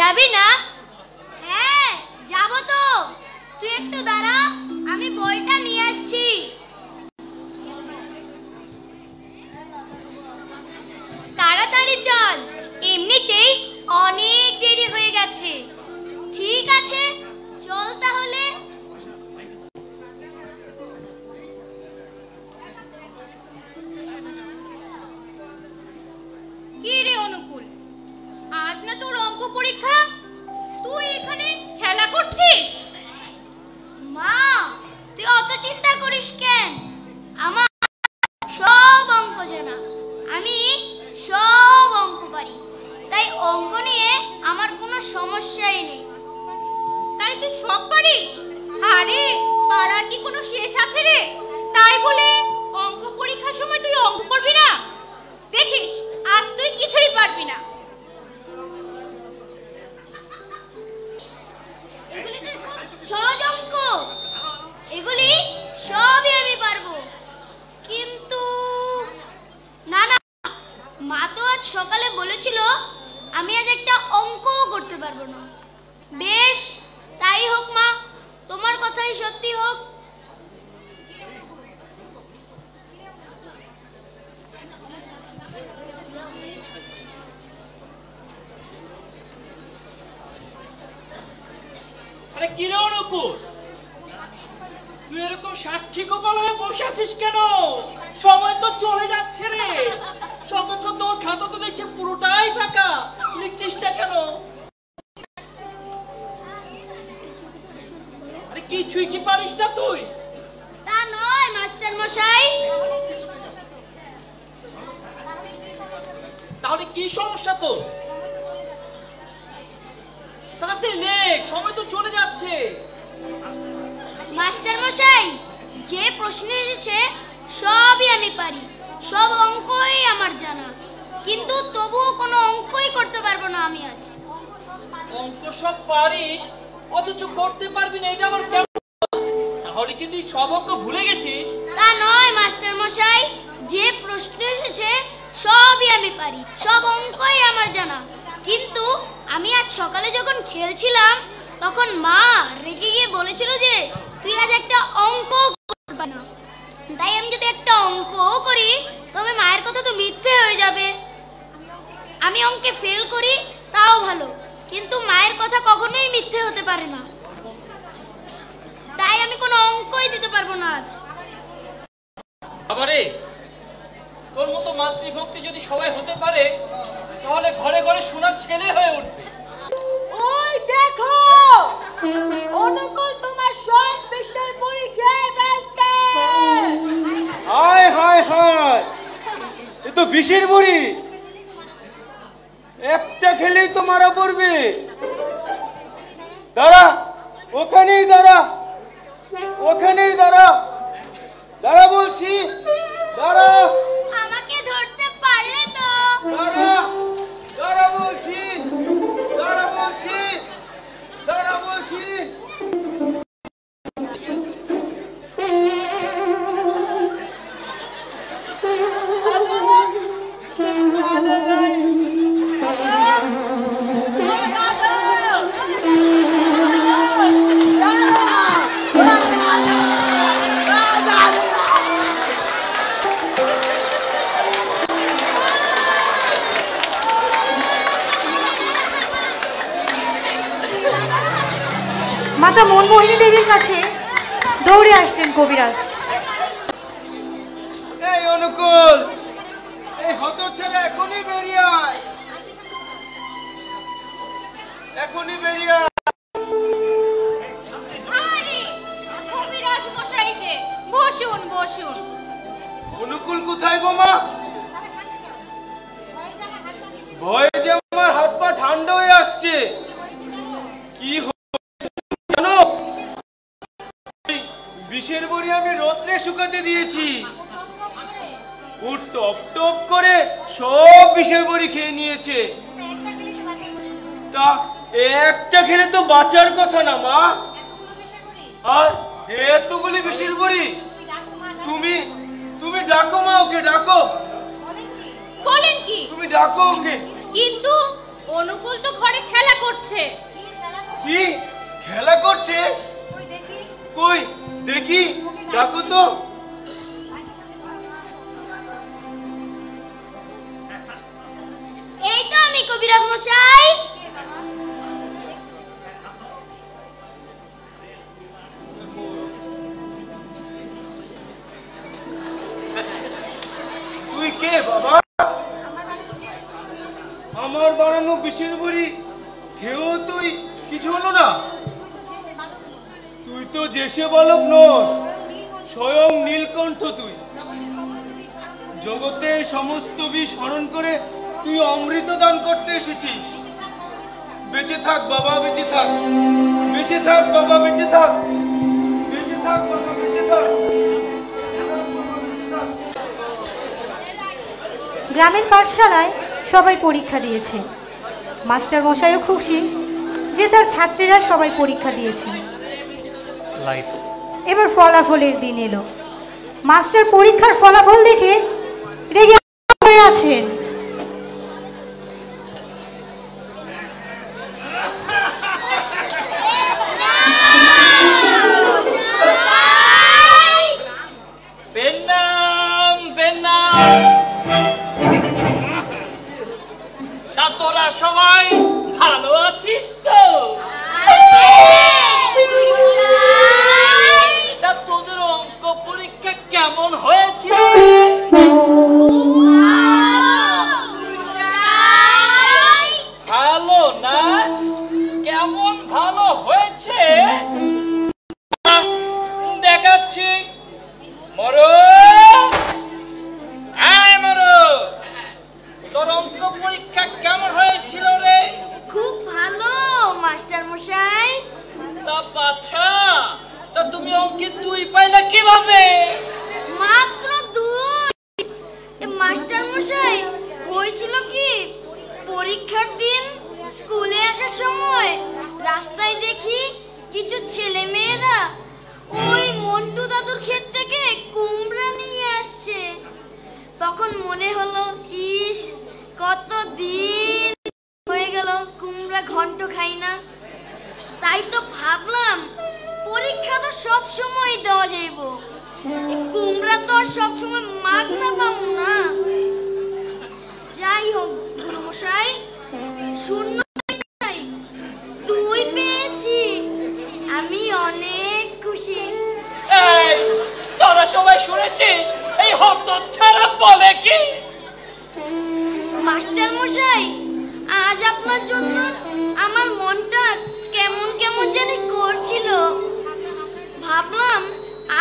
যাবি না? হ্যাঁ যাবো তো, তুই একটু দাঁড়া, আমি বইটা নিয়ে আসছি। তাড়াতাড়ি চল, এমনিতেই অনেক দেরি হয়ে গেছে। ঠিক আছে চল তাহলে। কি রে অনুকূল, আজ না তোর অঙ্ক পরীক্ষা, তুই এখানে খেলা করছিস? মা তুই অত চিন্তা করিস কেন, আমার সব অঙ্ক জানা, আমি সব অঙ্ক পারি, তাই অঙ্ক নিয়ে আমার কোনো সমস্যাই নেই। তাই তুই সব পারিস? আরে পারার কি কোনো শেষ আছে রে? তাই বলে অঙ্ক পরীক্ষার সময় তুই অঙ্ক করবি না? দেখিস আজ তুই কিছুই পারবি না। এগুলি তো খুব সহজ অঙ্ক, এগুলি সবই আমি পারবো, কিন্তু না না, মা তো আজ সকালে বলেছিল আমি আজ একটা অঙ্কও করতে পারবো না। বেশ তাই হোক মা, তোমার কথাই সত্যি হোক। আরে কি রে অনুকূল, তুই এরকম সাক্ষী কপাল হয়ে বসে আছিস কেন? সময় তো চলে যাচ্ছে রে, অথচ তোর খাতা তো দেখছি পুরোটাই ফাঁকা, লিখছিসটা কেন? আরে কিছুই কি পারিস না তুই? তা নয় মাস্টার মশাই। তাহলে কি সমস্যা তোর? তাড়াতাড়ি লেখ, সময় তো চলে যাচ্ছে। মাস্টার মশাই, যে প্রশ্ন এসেছে সবই আমি পারি, সব অঙ্কই আমার জানা, কিন্তু তবুও কোনো অঙ্কই করতে পারবো না আমি আজ। অঙ্ক সব পারিস অথচ করতে পারবি না, এটা আবার কেমন? তাহলে কি তুই সব অঙ্ক ভুলে গেছিস? তা নয় মাস্টার মশাই, যে প্রশ্ন এসেছে সবই আমি পারি, সব অঙ্কই আমার জানা, কিন্তু আমি আজ সকালে যখন খেলছিলাম তখন মা রেগে গিয়ে বলেছিল যে তুই আজ একটা অঙ্ক করতে পারবি না। তাই আমি যদি একটা অঙ্কও করি তবে মায়ের কথা তো মিথ্যে হয়ে যাবে। আমি অঙ্কে ফেল করি তাও ভালো, কিন্তু মায়ের কথা কখনোই মিথ্যে হতে পারে না, তাই আমি কোনো অঙ্কই দিতে পারবো না আজ। আবারে তোর মতো মাতৃভক্তি যদি সবাই হতে পারে তাহলে ঘরে ঘরে সোনার ছেলে হয়ে উঠবে। ওই দেখো, অনুকূল তোমার সব বিষয় পরীক্ষা ফেলছে। হায় হায় হায়, এ তো বিষের বড়ি, একটা খেলেই তো মারা পড়বে। দাঁড়া, ওখানেই দাঁড়া, ওখানেই দাঁড়া, দাঁড়া বলছি, দাঁড়া, আমাকে ধরতে পারলে তো। দাঁড়া, দাঁড়া বলছি, দাঁড়া বলছি, দাঁড়া বলছি। মাতা মনমোহিনী দেবীর কাছে দৌড়ে আসলেন কবিরাজ। এই অনুকূল, এই হতচ্ছাড়া এখনই বেরিয়ে আয়, এখনই বেরিয়ে আয়। আরে কবিরাজ মশাই যে, বসুন বসুন। অনুকূল কোথায় গো মা? ভয়ে যে আমার হাত পা ঠান্ডা হয়ে আসছে। কি জানো, বিষের বড়ি আমি রোদ্রে শুকাতে দিয়েছি, ও টপ টপ করে সব বিষের বড়ি খেয়ে নিয়েছে। তা একটা খেলে তো বাঁচার কথা না মা, আর এতগুলি বিষের বড়ি। তুমি তুমি ডাকো মা, ওকে ডাকো। বলেন কি? তুমি ডাকো ওকে। কিন্তু অনুকূল তো ঘরে খেলা করছে। কি খেলা করছে? কই দেখি, ডাকো তো। এই তো আমি কবিরাজ মশাই। তুই কে বাবা? আমার বানানো বিষের বড়ি খেয়েও তুই কিছু হলো না? তুই তো জেসে বালক নস, স্বয়ং নীলকণ্ঠ। তুই জগতের সমস্ত বিষ হরণ করে তুই অমৃত দান করতে এসেছিস। বেঁচে থাক বাবা, বেঁচে থাক, বেঁচে থাক বাবা, বেঁচে থাক, বেঁচে থাক বাবা, বেঁচে থাক। গ্রামের পাঠশালায় সবাই পরীক্ষা দিয়েছে। মাস্টার মশাইও খুশি যে তার ছাত্রীরা সবাই পরীক্ষা দিয়েছে। এবার ফলাফলের দিন এলো। মাস্টার পরীক্ষার ফলাফল দেখে রেগে হয়ে আছেন। তা তোরা সবাই ভালো আছিস তো? তা তোদের অঙ্ক পরীক্ষা কেমন হয়েছিল? ভালো না? কেমন ভালো হয়েছে দেখাচ্ছি। মরো, তোর অঙ্ক পরীক্ষা কেমন হয়েছিল রে? খুব ভালো মাস্টার মশাই। তা বাছা, তা তুমি অঙ্কে 2 পাইলা কিভাবে? মাত্র 2? মাস্টার মশাই, হয়েছিল কি, পরীক্ষার দিন স্কুলে আসার সময় রাস্তায় দেখি কিছু ছেলে মেয়েরা ওই মন্টু দাদুর ক্ষেত থেকে কুমড়া নিয়ে আসছে। তখন মনে হলো, ইস, কতদিন হয়ে গেল কুমড়া ঘন্ট খাই না। তাই তো ভাবলাম পরীক্ষা তো সব সময় দেওয়া যাইব, কুমড়া তো আর সব সময় মাগনা পাবো না। যাই হোক গুরুমশাই, শূন্য 2 পেয়েছি, আমি অনেক খুশি। এই, তোরা সবাই শুনেছিস এই হতচ্ছাড়া বলে কি? মাস্টার মশাই, আজ আপনার জন্য আমার মনটা কেমন কেমন জানি করছিল। ভাবলাম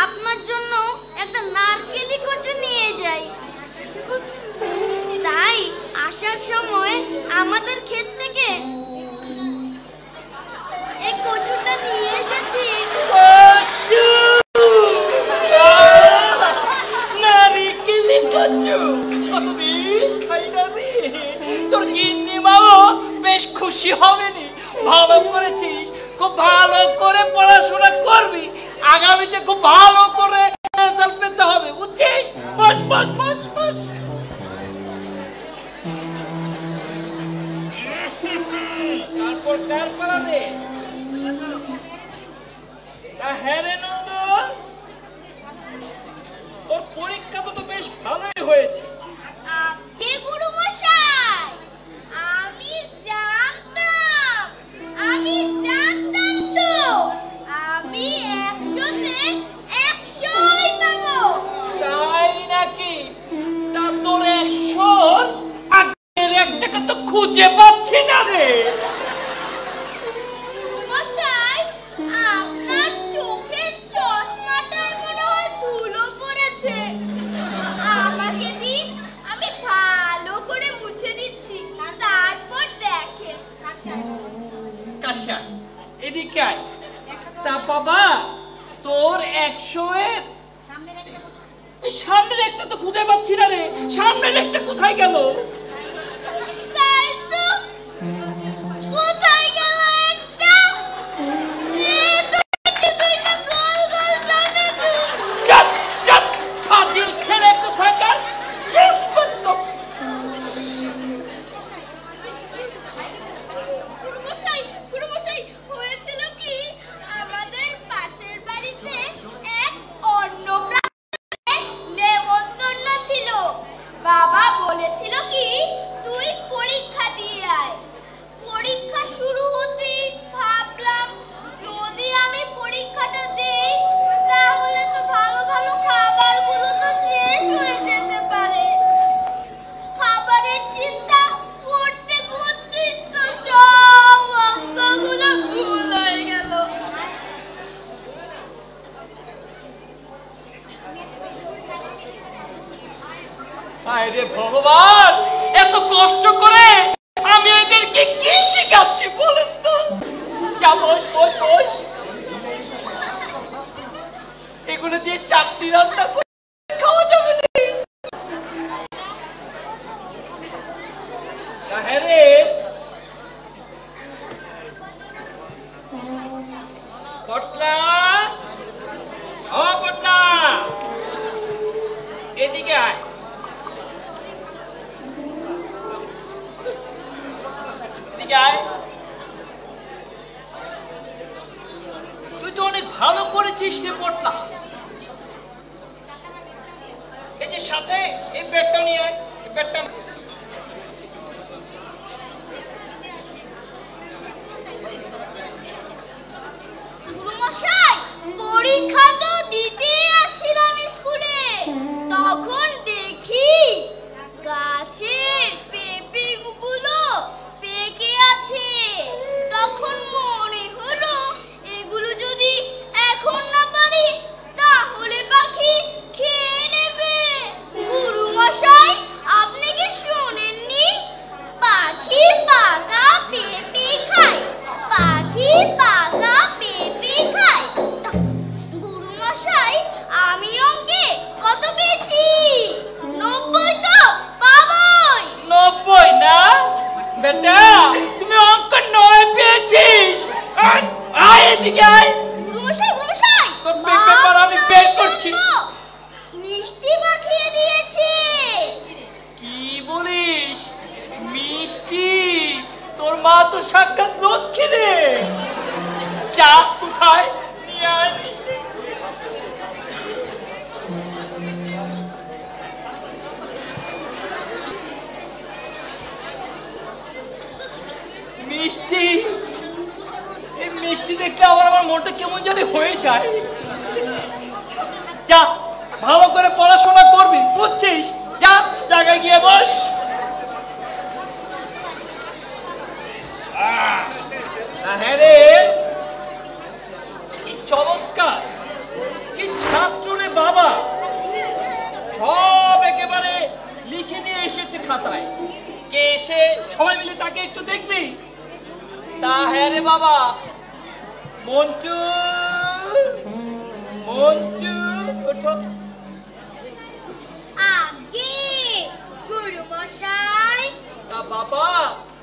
আপনার জন্য একটা নারকেলি কচু নিয়ে যাই। তাই আসার সময় আমাদের ক্ষেত থেকে এই কচুটা নিয়ে এসেছি। কচু, নারকেলি কচু কতদিন খাই না রে। তোর গিন্নি মাও বেশ খুশি হবেনি। ভালো করেছিস, খুব ভালো করে পড়াশোনা করবি, আগামীতে খুব ভালো করে রেজাল্ট পেতে হবে, বুঝছিস? বস বস বস বস। তারপর কার পালাবে? হ্যাঁ রে নন্দন, তোর পরীক্ষা তো বেশ ভালোই হয়েছে। কে গুরুমশাই, আমি জানতাম তো আমি 100-তে 100ই পাবো। তাই নাকি? তা তোর 100-র আগের একটাকে তো খুঁজে পাচ্ছি না রে। মশাই, আপনার চোখের চশমাটায় মনে হয় ধুলো পড়েছে। আমাকে দিন, আমি ভালো করে মুছে দিচ্ছি, তারপর দেখেন। আচ্ছা, এদিকে আয়। তা বাবা, তোর 100-এর সামনের একটা তো খুঁজে পাচ্ছি না রে। সামনের একটা কোথায় গেল? তাই তো, কোথায় গেল একটা? এই তো দুইটা গোল গোল ডানে দুল। চল চল, ফাজিল ছেলে কোথাকার। আরে ভগবান, এত কষ্ট করে আমি এদেরকে কি শেখাচ্ছি বলেন তো? যা বস বস বস, এগুলো দিয়ে চাটনি রান্না করে খাওয়া যাবে না। হ্যাঁ রে পটলা, ও পটলা, এদিকে আয়। তুই তো অনেক ভালো করেছিস রে পটলা। এই যে সাথে এই ব্যাগটা নিয়ে আয়, এই ব্যাগটা। গুরুমশাই, পরীক্ষা তো দিতেই আসছিলাম স্কুলে, তখন দেখি গাছের পেঁপেগুলো পেকে আছে। তখন মনে হলো এগুলো যদি এখন না পারি তাহলে পাখি খেয়ে নেবে। গুরুমশাই, আপনি কি শোনেননি? পাখি পাকা পেঁপে খায়, পাখি পাকা পেঁপে খায়। গুরুমশাই, আমি অঙ্কে কত পেয়েছি? 90 তো পাবোই। 90 না বেটা, তুমি অঙ্ক 9 পেয়েছিস। আয় এদিকে আয়। গুরুমশাই, গুরুমশাই, তোর পেপার আমি বের করছি। মিষ্টি মাখিয়ে দিয়েছে। কি বলিস? মিষ্টি? তোর মা তো সাক্ষাৎ লক্ষ্মী রে। যা, কোথায় নিয়ে আয় মিষ্টি। মিষ্টি, এই মিষ্টি দেখলে আবার আমার মনটা কেমন জানি হয়ে যায়। যা, ভালো করে পড়াশোনা করবি, বুঝছিস? যা, জায়গায় গিয়ে বস। হ্যাঁ রে, কি চমৎকার, কি ছাত্র রে বাবা। সব একেবারে লিখে দিয়ে এসেছে খাতায়। কে এসে সবাই মিলে তাকে একটু দেখবি। তা হ্যাঁ রে বাবা। মন্টু, মন্টু, ওঠো। আগে গুরুমশাই, তা বাবা,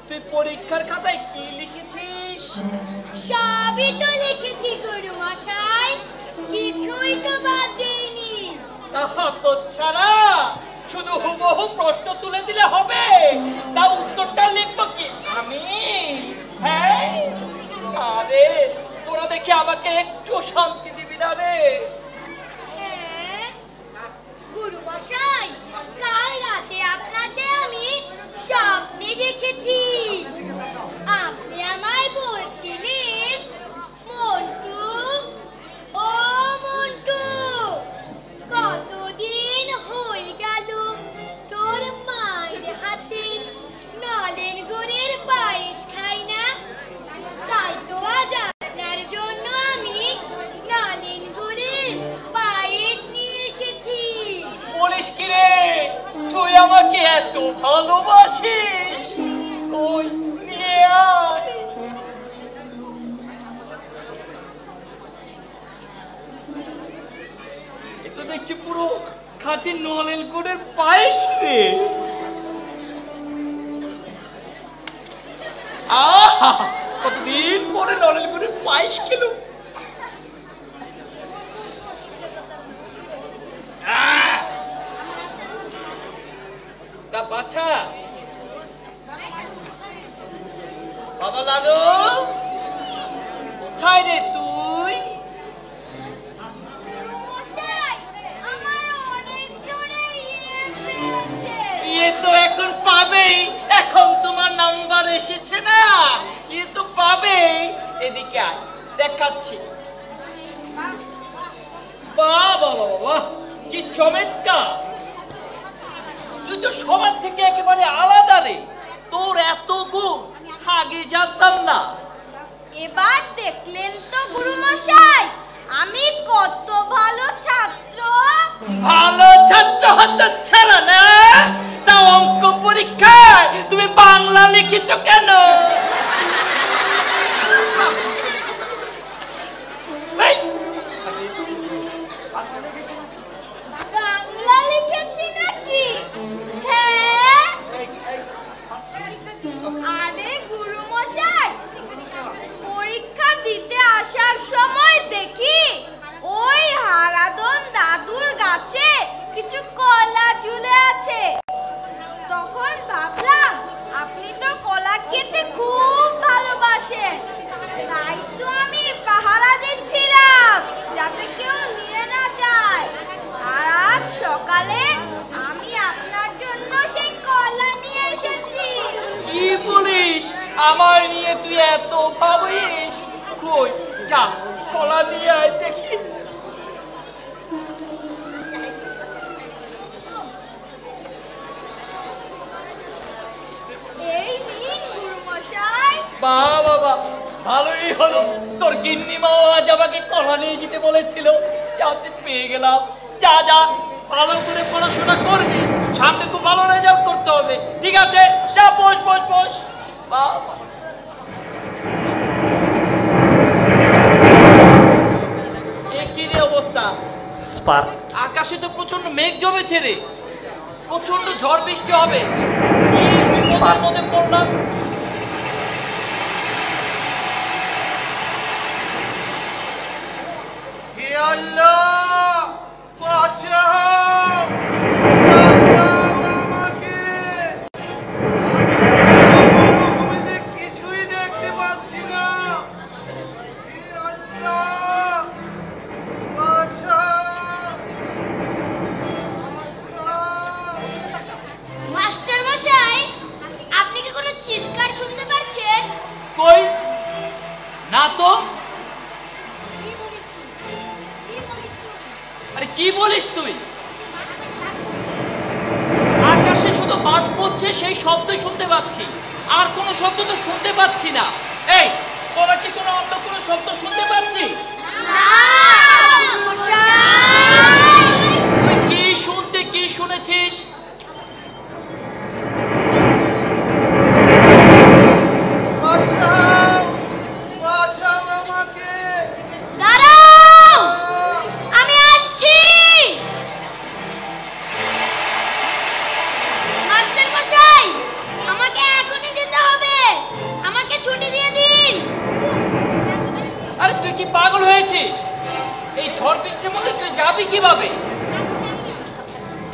তুই পরীক্ষার খাতায় কি লিখেছিস? সবই তো লিখেছি গুরুমশাই, কিছুই তো বাদ দেইনি। তা হতচ্ছাড়া, শুধু হুবহু প্রশ্ন তুলে দিলে হবে? তা উত্তরটা লিখবো কি আমি? হ্যাঁ, আরে তোরা দেখি আমাকে একটু শান্তি দিবি না রে। হ্যাঁ গুরুমশাই, কাল রাতে আপনাকে আমি স্বপ্নে দেখেছি। আপনি আমায় বলছিলেন, মন্টু, ও মন্টু, কতদিন হয়ে গেল তোর মায়ের হাতের নলেন গুড়ের পায়েস খাই না। তাই তো আজ আপনার জন্য আমি নলেন গুড়ের পায়েস নিয়ে এসেছি। বলিস কি রে, তুই আমাকে এত ভালোবাসিস? ওই নিয়ে আয়। এ তো দেখছি পুরো খাঁটি নলেন গুড়ের পায়েস রে। আহা, কতদিন পরে নলেন গুড়ের পায়েস খেলো। তা বাছা, বাবা লালু, কোথায় রে তুই? মশাই, আমার অনেক জোরে ইয়ে তো এখন পাবেই, এখন তোমার নাম্বার এসেছে না, ইয়ে তো পাবেই। এদিকে আয়, দেখাচ্ছি। বাহ বাহ বাহ বাহ, কি চমৎকার। তুই তো সবার থেকে একেবারে আলাদা রে, তোর এত গুণ আগে জানতাম না। এবার দেখলেন তো গুরুমশাই, আমি কত ভালো ছাত্র। ভালো ছাত্র হতে ছাড়া না। দিচ্ছ কেন? এই, বাংলা লিখেছি নাকি? হ্যাঁ। আরে গুরুমশাই, পরীক্ষা দিতে আসার সময় দেখি ওই হারাদন দাদুর গাছে কিছু কলা ঝুলে আছে। তখন ভাবলাম আপনি তো কলা খেতে খুব ভালোবাসেন, তাই তো আমি পাহারা দিচ্ছিলাম যাতে কেউ নিয়ে না যায়। আর আজ সকালে আমি আপনার জন্য সেই কলা নিয়ে এসেছি। কি বলিস? আমার নিয়ে তুই এত ভাবিস? কই যা কলা নিয়ে আয় দেখি। এই নিন গুরুমশাই। বাহ বাবা, ভালোই হলো। তোর গিন্নি মাও আজ আমাকে কলা নিয়ে যেতে বলেছিল, যাতে পেয়ে গেলাম। যা যা, ভালো করে পড়াশোনা করবি, সামনে খুব ভালো রেজাল্ট করতে হবে, ঠিক আছে? যা বস বস বস। বাবা, এ কি রে অবস্থা? আকাশে তো প্রচন্ড মেঘ জমেছে রে, প্রচন্ড ঝড় বৃষ্টি হবে। কি বিপদের মধ্যে পড়লাম। হে আল্লাহ, বাঁচাও, বাঁচাও আমাকে। আমি মরুভূমিতে কিছুই দেখতে পাচ্ছি না। হে আল্লাহ, বাঁচাও, বাঁচাও। মাস্টার মশাই, আপনি কি কোনো চিৎকার শুনতে পাচ্ছেন? কই না তো। আরে কি বলিস তুই? আকাশে শুধু বাজ পড়ছে, সেই শব্দই শুনতে পাচ্ছি, আর কোনো শব্দ তো শুনতে পাচ্ছি না। এই, তোরা কি কোনো অন্য কোনো শব্দ শুনতে পাচ্ছিস? তুই কি শুনেছিস? বাঁচাও, বাঁচাও আমাকে। দাঁড়াও, আমি আসছি। মাস্টার মশাই, আমাকে এখনই যেতে হবে, আমাকে ছুটি দিয়ে দিন। আরে তুই কি পাগল হয়েছিস? এই ঝড় বৃষ্টির মধ্যে তুই যাবি কিভাবে?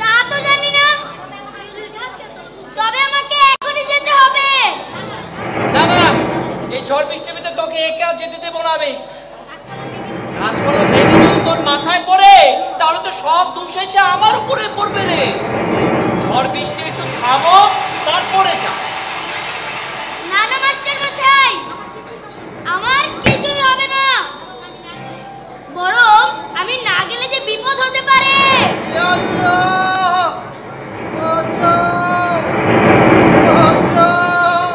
তা তো জানি না, তবে আমাকে এখনই যেতে হবে। না না না, এই ঝড় বৃষ্টির ভিতরে তোকে একা যেতে দেবো না আমি। গাছপালা ভেঙে যদি তোর মাথায় পড়ে, তাহলে তো সব দোষ এসে আমার উপরে পড়বে রে। ঝড় বৃষ্টি একটু থামো, তারপরে যা। না না মাস্টার মশাই, আমার কিছুই হবে না, বরং আমি না গেলে যে বিপদ হতে পারে। হে আল্লাহ, বাঁচাও, বাঁচাও।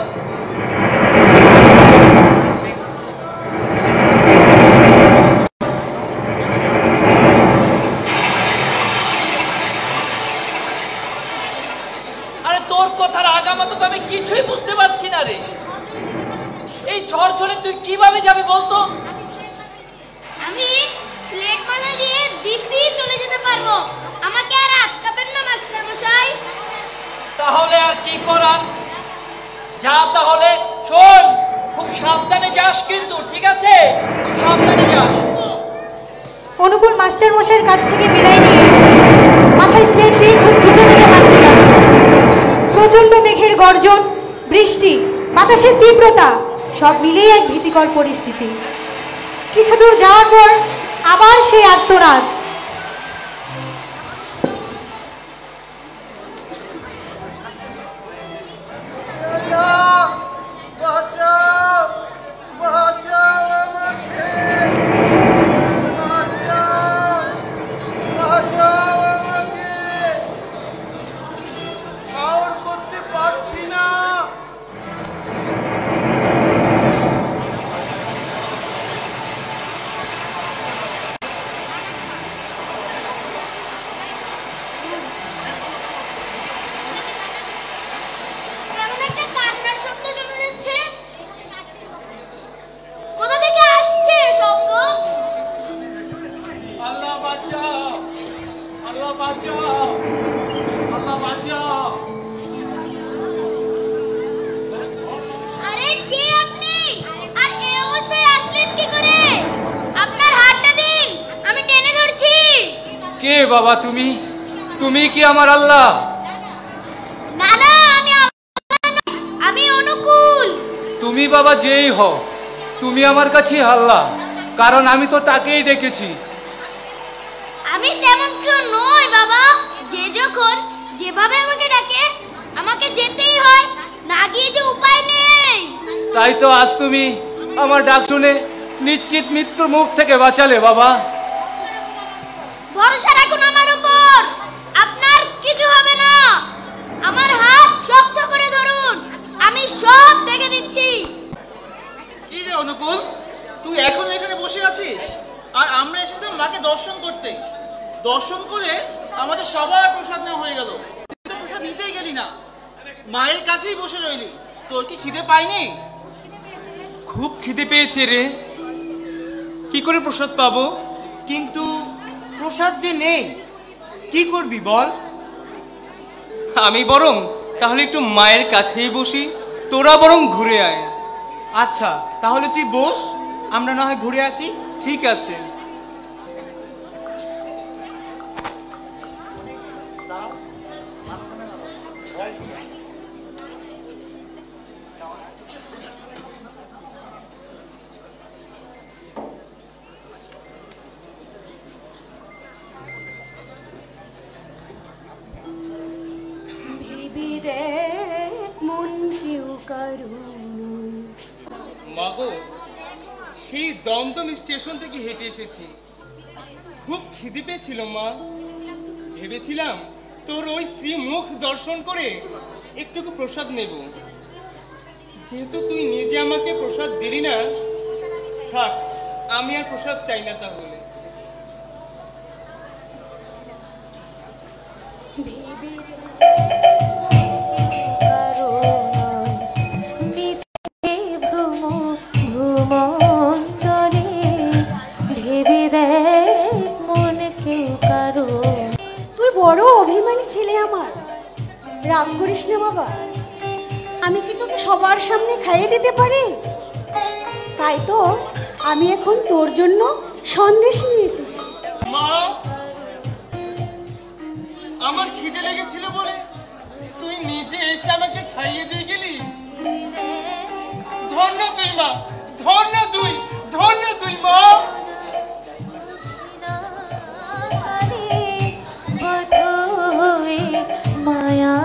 আরে তোর কথার আগামাতা তো আমি কিছুই বুঝতে পারছি না রে। এই ঝড় ঝড়ে তুই কিভাবে যাবি বলতো? আমি স্লেট মাথা দিয়ে দিব্যি চলে যেতে পারবো, আমাকে আর আটকাবেন না মাস্টার মশাই। তাহলে আর কি করার? যা তাহলে। শোন, খুব সাবধানে যাস কিন্তু, ঠিক আছে? খুব সাবধানে যাস। অনুকূল মাস্টার মশাইয়ের কাছ থেকে বিদায় নিয়ে মাথায় স্লেট দিয়ে খুব দ্রুত বেগে হাঁটতে লাগল। প্রচণ্ড মেঘের গর্জন, বৃষ্টি, বাতাসের তীব্রতা সব মিলিয়ে এক ভীতিকর পরিস্থিতি। কিছু দূর যাওয়ার পর আবার সেই আর্তনাদ। আল্লাহ, বাঁচাও, বাঁচাও আমাকে। বাঁচাও, বাঁচাও আমাকে। পাওয়ার করতে পারছি না। বাঁচাও, আল্লাহ বাঁচাও। আরে কে আপনি? আর এই অবস্থায় আসলেন কি করে? আপনার হাতটা দিন, আমি টেনে ধরছি। কে বাবা তুমি? তুমি কি আমার আল্লাহ? না না, আমি আল্লাহ নই, আমি অনুকূল। তুমি বাবা যেই হও, তুমি আমার কাছে আল্লাহ, কারণ আমি তো তাকেই ডেকেছি। আমি তেমন কেউ নই বাবা, যে যখন যেভাবে আমাকে ডাকে আমাকে যেতেই হয়, না গিয়ে যে উপায় নেই। তাই তো আজ তুমি আমার ডাক শুনে নিশ্চিত মৃত্যুর মুখ থেকে বাঁচালে বাবা। ভরসা রাখুন আমার উপর, আপনার কিছু হবে না। আমার হাত শক্ত করে ধরুন, আমি সব দেখে দিচ্ছি। কি রে অনুকূল, তুই এখন এখানে বসে আছিস আর আমরা এসেছিলাম মাকে দর্শন করতে। দর্শন করে আমাদের সবার প্রসাদ নেওয়া হয়ে গেল, কিন্তু প্রসাদ নিতেই গেলি না, মায়ের কাছেই বসে রইলি। তোর কি খিদে পায়নি? খুব খিদে পেয়েছে রে, কি করে প্রসাদ পাবো? কিন্তু প্রসাদ যে নেই, কি করবি বল? আমি বরং তাহলে একটু মায়ের কাছেই বসি, তোরা বরং ঘুরে আয়। আচ্ছা তাহলে তুই বস, আমরা না হয় ঘুরে আসি। ঠিক আছে। মাগো, সেই দমদম স্টেশন থেকে হেঁটে এসেছি, খুব খিদে পেয়েছিল মা। ভেবেছিলাম তোর ওই শ্রীমুখ দর্শন করে একটুকু প্রসাদ নেব, যেহেতু তুই নিজে আমাকে প্রসাদ দিলি না, থাক আমি আর প্রসাদ চাই না। তাহলে তুই বড় অভিমানী ছেলে আমার, রাগ করিস না বাবা। আমি কি তোকে সবার সামনে খাইয়ে দিতে পারি? তাই তো আমি এখন তোর জন্য সন্দেশ নিয়ে এসেছি। মা, আমার খিদে লেগেছিল বলে তুই নিজে এসে আমাকে খাইয়ে দিয়ে গেলি। ধন্য তুই মা, ধন্য তুই, ধন্য তুই মা। মায়া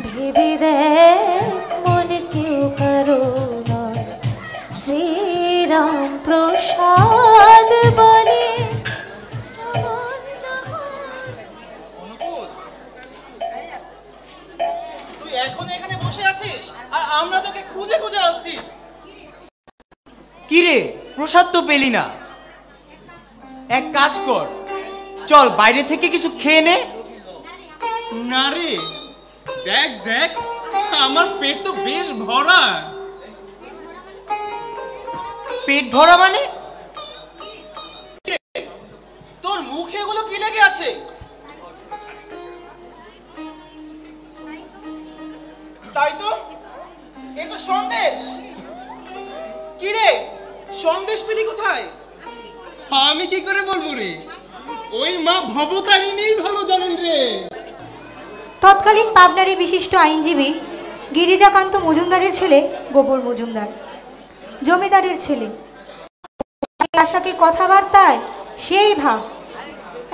ভেবে দেখ মনে কেউ কারো নয়, শ্রীরাম প্রসাদ বলে। তুই এখন এখানে বসে আছিস আর আমরা তোকে খুঁজে খুঁজে আসছি। কি রে, প্রসাদ তো পেলি না? এক কাজ কর, চল বাইরে থেকে কিছু খেয়ে নে। না রে, দেখ দেখ আমার পেট তো বেশ ভরা। পেট ভরা মানে? তোর মুখে এগুলো কি লেগে আছে? তাই তো, এ তো সন্দেশ। কি রে, সন্দেশ পেলি কোথায়? আমি কি করে বলবো রে, ওই মা ভবতারিণী ভালো জানেন রে। তৎকালীন পাবনারী বিশিষ্ট আইনজীবী গিরিজাকান্ত মজুমদারের ছেলে গোবর মজুমদার, জমিদারের ছেলে। আশাকে কথাবার্তায় সেই ভাব।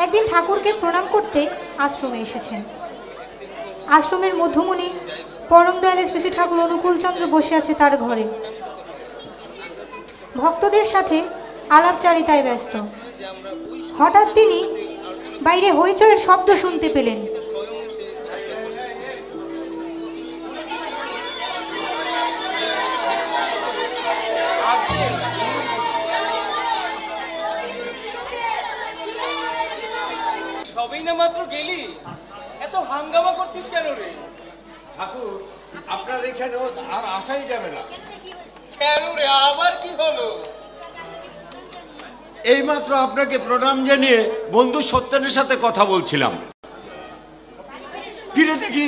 একদিন ঠাকুরকে প্রণাম করতে আশ্রমে এসেছেন। আশ্রমের মধ্যমণি পরম দয়ালে শ্রী শ্রী ঠাকুর অনুকূলচন্দ্র বসে আছে তার ঘরে, ভক্তদের সাথে আলাপচারিতায় ব্যস্ত। হঠাৎ তিনি বাইরে হইচয়ের শব্দ শুনতে পেলেন। সবেই না মাত্র গেলি, এত হাঙ্গামা করছিস কেন রে? ঠাকুর, আপনার এখানে আর আসাই যাবে না। কেন রে, আবার কি হলো? এইমাত্র আপনাকে প্রণাম জানিয়ে বন্ধু সত্যেনের সাথে কথা বলছিলাম, ফিরে দেখি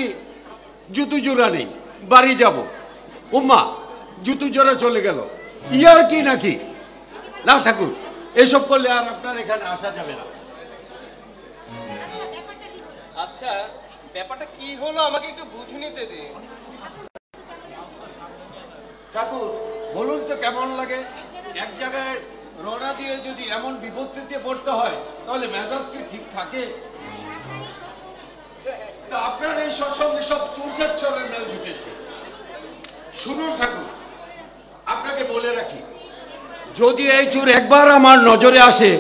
জুতো জোড়া নেই। বাড়ি যাব, ওমা জুতো জোড়া চলে গেল, ইয়ার কি নাকি? না ঠাকুর, এসব করলে আর আপনার এখানে আসা যাবে না। আচ্ছা, ব্যাপারটা কি হলো আমাকে একটু বুঝে নিতে দে। ঠাকুর বলুন তো কেমন লাগে? এক জায়গায় রওনা দিয়ে যদি এমন বিপত্তিতে পড়তে হয় তাহলে মেজাজ কি ঠিক থাকে? তা আপনার এই সৎসঙ্গে সব চুরচার চরের মেল জুটেছে। শুনুন ঠাকুর, আপনাকে বলে রাখি, যদি এই চোর একবার আমার নজরে আসে,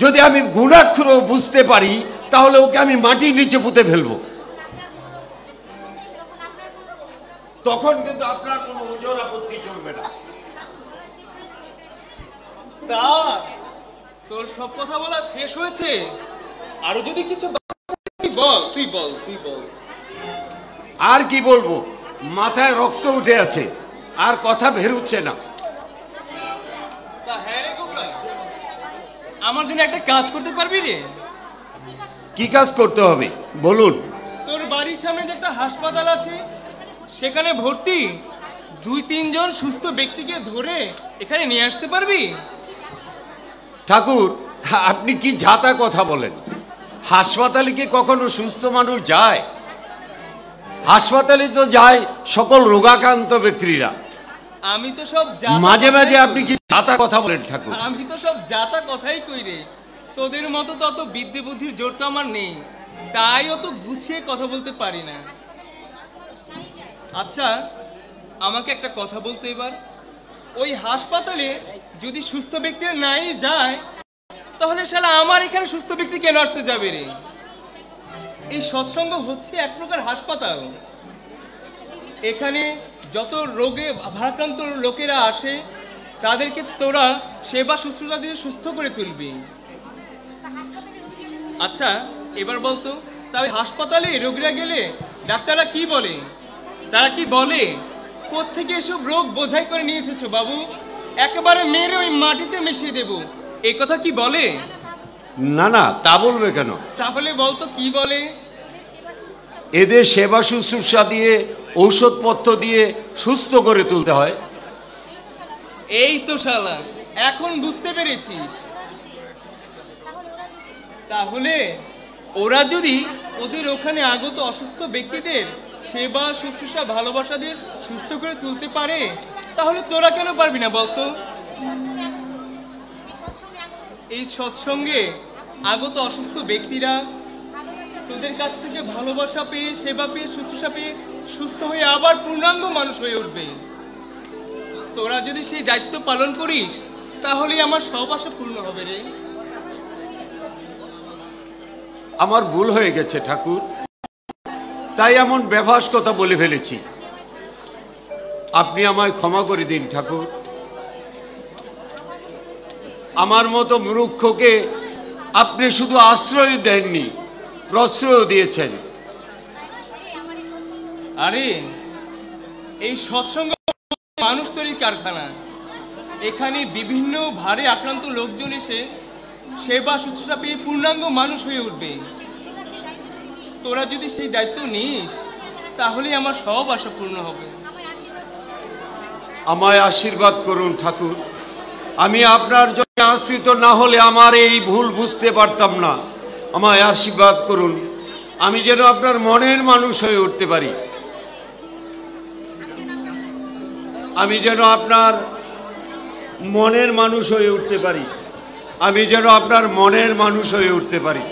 যদি আমি গুণাক্ষর বুঝতে পারি, তাহলে ওকে আমি মাটির নিচে পুঁতে ফেলবো। তখন কিন্তু আপনার কোনো ওজোর আপত্তি চলবে না। তা তোর সব কথা বলা শেষ হয়েছে? আরো যদি কিছু বল, তুই বল। আর কি বলবো, মাথায় রক্ত উঠে আছে, আর কথা বেরোচ্ছে না। তা হ্যাঁ রে গোপলা, আমার জন্য একটা কাজ করতে পারবি রে? কি কাজ করতে হবে বলুন? তোর বাড়ির সামনে যে একটা হাসপাতাল আছে, সেখানে ভর্তি 2-3 জন সুস্থ ব্যক্তিকে ধরে এখানে নিয়ে আসতে পারবি? ঠাকুর, আপনি কি যাতা কথা বলেন? হাসপাতালে কি কখনো সুস্থ মানুষ যায়? হাসপাতালে তো যায় সকল রোগাক্রান্ত ব্যক্তিরা। আমি তো সব মাঝে মাঝে আপনি কি যাতা কথা বলেন ঠাকুর? আমি তো সব যাতা কথাই কই রে। তোদের মতো তো অত বিদ্যে বুদ্ধির জোর তো আমার নেই, তাই অত গুছিয়ে কথা বলতে পারি না। আচ্ছা, আমাকে একটা কথা বলতে এবার, ওই হাসপাতালে যদি সুস্থ ব্যক্তিরা নাই যায়, তাহলে শালা আমার এখানে সুস্থ ব্যক্তি কেন আসতে যাবে রে? এই সৎসঙ্গ হচ্ছে এক প্রকার হাসপাতাল। এখানে যত রোগে ভারাক্রান্ত লোকেরা আসে, তাদেরকে তোরা সেবা শুশ্রূষা দিয়ে সুস্থ করে তুলবি। আচ্ছা এবার বলতো, তাহলে হাসপাতালে রোগীরা গেলে ডাক্তাররা কি বলে? তারা কি বলে, কোত্থেকে এসব রোগ বোঝাই করে নিয়ে এসেছো বাবু, একেবারে মেরে ওই মাটিতে মিশিয়ে দেব, এই কথা কি বলে? না না, তা বলবে কেন? তাহলে বলতো কি বলে? এদের সেবা শুশ্রূষা দিয়ে, ঔষধপত্র দিয়ে সুস্থ করে তুলতে হয়। এই তো শালা, এখন বুঝতে পেরেছিস। তাহলে ওরা যদি ওদের ওখানে আগত অসুস্থ ব্যক্তিদের সেবা শুশ্রূষা ভালোবাসা দিয়ে সুস্থ করে তুলতে পারে, তাহলে তোরা কেন পারবি না বলতো? এই সৎসঙ্গে আগত অসুস্থ ব্যক্তিরা তোদের কাছ থেকে ভালোবাসা পেয়ে, সেবা পেয়ে, শুশ্রূষা পেয়ে সুস্থ হয়ে আবার পূর্ণাঙ্গ মানুষ হয়ে উঠবে। তোরা যদি সেই দায়িত্ব পালন করিস, তাহলেই আমার সব আশা পূর্ণ হবে রে। আমার ভুল হয়ে গেছে ঠাকুর, তাই এমন বেফাস কথা বলে ফেলেছি। আপনি আমায় ক্ষমা করে দিন ঠাকুর। আমার মতো মূর্খকে আপনি শুধু আশ্রয় দেননি, প্রশ্রয় দিয়েছেন। আরে এই সৎসঙ্গ মানুষ তৈরির কারখানা। এখানে বিভিন্ন ভারে আক্রান্ত লোকজন এসে সেবা শুশ্রূষা পেয়ে পূর্ণাঙ্গ মানুষ হয়ে উঠবে। তোরা যদি সেই দায়িত্ব নিস, তাহলেই আমার সব আশা পূর্ণ হবে। আমায় আশীর্বাদ করুন ঠাকুর। আমি আপনার জন্য আশ্রিত না হলে আমার এই ভুল বুঝতে পারতাম না। আমায় আশীর্বাদ করুন, আমি যেন আপনার মনের মানুষ হয়ে উঠতে পারি। আমি যেন আপনার মনের মানুষ হয়ে উঠতে পারি। আমি যেন আপনার মনের মানুষ হয়ে উঠতে পারি।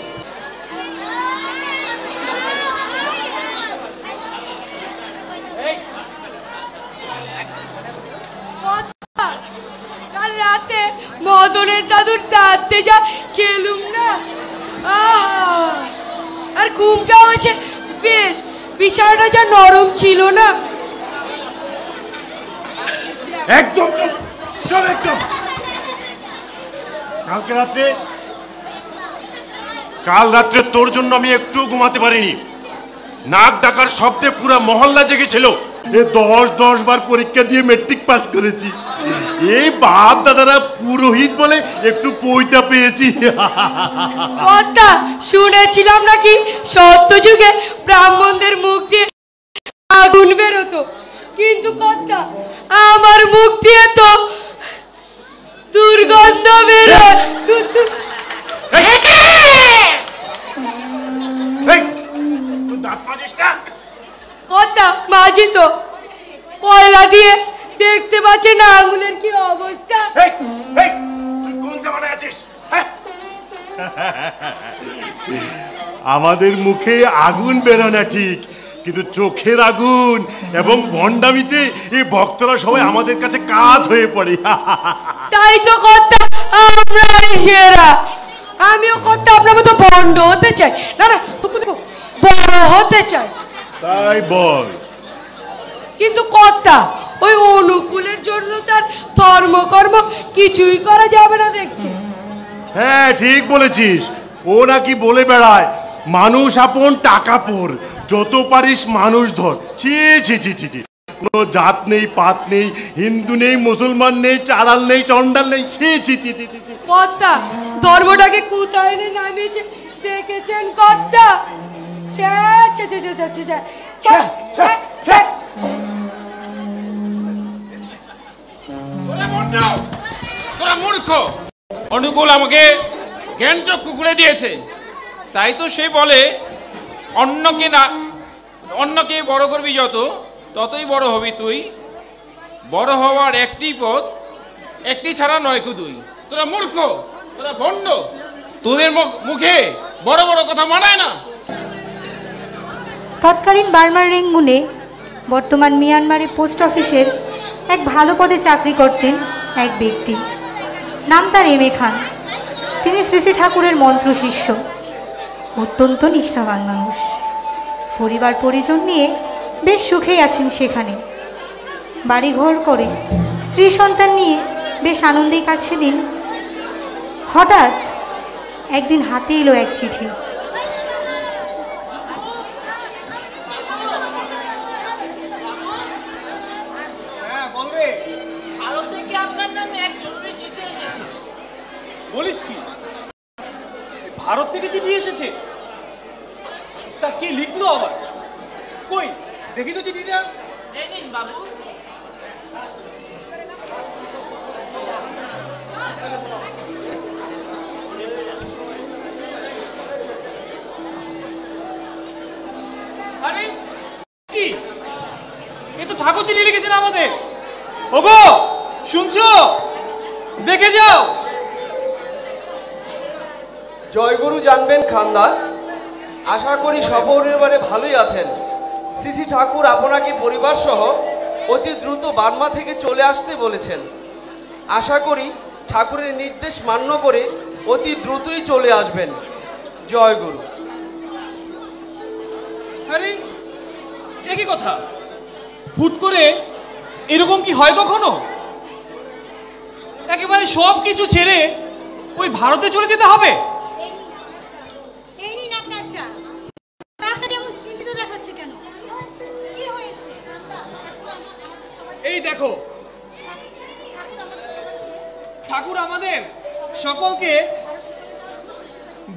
কাল রাতে মদনের দাদুর সাথে যা খেলুম না, আর ঘুমটা হয়েছে বেশ, বিছানাটা যা নরম ছিল না। একদম চল, একদম। কাল রাত্রে তোর জন্য আমি একটু ঘুমাতে পারিনি। নাক ডাকার শব্দে পুরা মহল্লা জেগেছিল। 10 বার পরীক্ষা দিয়ে মেট্রিক পাস করেছি। এই বাপ দাদারা পুরোহিত বলে একটু পৈতা পেয়েছি। কথা শুনেছিলাম নাকি সত্যযুগে ব্রাহ্মণদের মুখ দিয়ে আগুন বেরোতো, কিন্তু কথা আমার মুখ দিয়ে তো দুর্গন্ধ বেরোয়। কথা মাঝি তো কয়লা দিয়ে দেখতে পাচ্ছে না আঙুলের কি অবস্থা। তুই কোন জামানায় আছিস? আমাদের মুখে আগুন বেরো না ঠিক, কিন্তু চোখের আগুন এবং ভণ্ডামিতে এই ভক্তরা সবাই আমাদের কাছে কাঁধ হয়ে পড়ে। তাই তো কথা আমরা সেরা। আমিও কথা আপনার মতো ভণ্ড হতে চাই, না না বড় হতে চাই। তাই বল। কিন্তু কথা ওই অনুকূলের জন্য তার ধর্মকর্ম কিছুই করা যাবে না দেখছি। হ্যাঁ ঠিক বলেছিস, ও নাকি বলে বেড়ায় মানুষ আপন টাকা পর, যত পারিস মানুষ ধর। ছি ছি ছি ছি ছি, কোনো জাত নেই পাত নেই, হিন্দু নেই মুসলমান নেই, চাড়াল নেই চন্ডাল নেই। ছি ছি ছি ছি ছি। কর্তা ধর্মটাকে কোথায় এনে নামিয়েছে দেখেছেন কর্তা? তোরা মূর্খ। অনুকূল আমাকে জ্ঞান চক্ষু খুলে দিয়েছে, তাই তো সে বলে অন্যকে বড় করবি যত, ততই বড় হবি তুই। বড় হওয়ার একটি পথ, একটি ছাড়া নয় কুদুই। তোরা মূর্খ, তোরা ভণ্ড, তোদের মুখে বড় বড় কথা মানায় না। তৎকালীন বার্মার রেঙ্গুনে বর্তমান মিয়ানমারের পোস্ট অফিসের এক ভালো পদে চাকরি করতেন এক ব্যক্তি, নাম তার এম.এ. খান। তিনি শ্রী শ্রী ঠাকুরের মন্ত্র শিষ্য, অত্যন্ত নিষ্ঠাবান মানুষ। পরিবার পরিজন নিয়ে বেশ সুখেই আছেন সেখানে, বাড়িঘর করে স্ত্রী সন্তান নিয়ে বেশ আনন্দেই কাটছে দিন। হঠাৎ একদিন হাতে এলো এক চিঠি। বলিস কি, ভারত থেকে চিঠি এসেছে? তা কি লিখলো আবার? কই দেখি তো চিঠিটা। এই নিন বাবু। আরে কি, এ তো ঠাকুর চিঠি লিখেছেন আমাদের। ওগো শুনছো, দেখে যাও। জয়গুরু জানবেন খান্দা, আশা করি সপরিবারে ভালোই আছেন। শ্রী ঠাকুর আপনাকে পরিবার সহ অতি দ্রুত বার্মা থেকে চলে আসতে বলেছেন। আশা করি ঠাকুরের নির্দেশ মান্য করে অতি দ্রুতই চলে আসবেন। জয়গুরু। আরে একই কথা, হুট করে এরকম কি হয় কখনো? একেবারে সব কিছু ছেড়ে ওই ভারতে চলে যেতে হবে? এই দেখো, ঠাকুর আমাদের সকলকে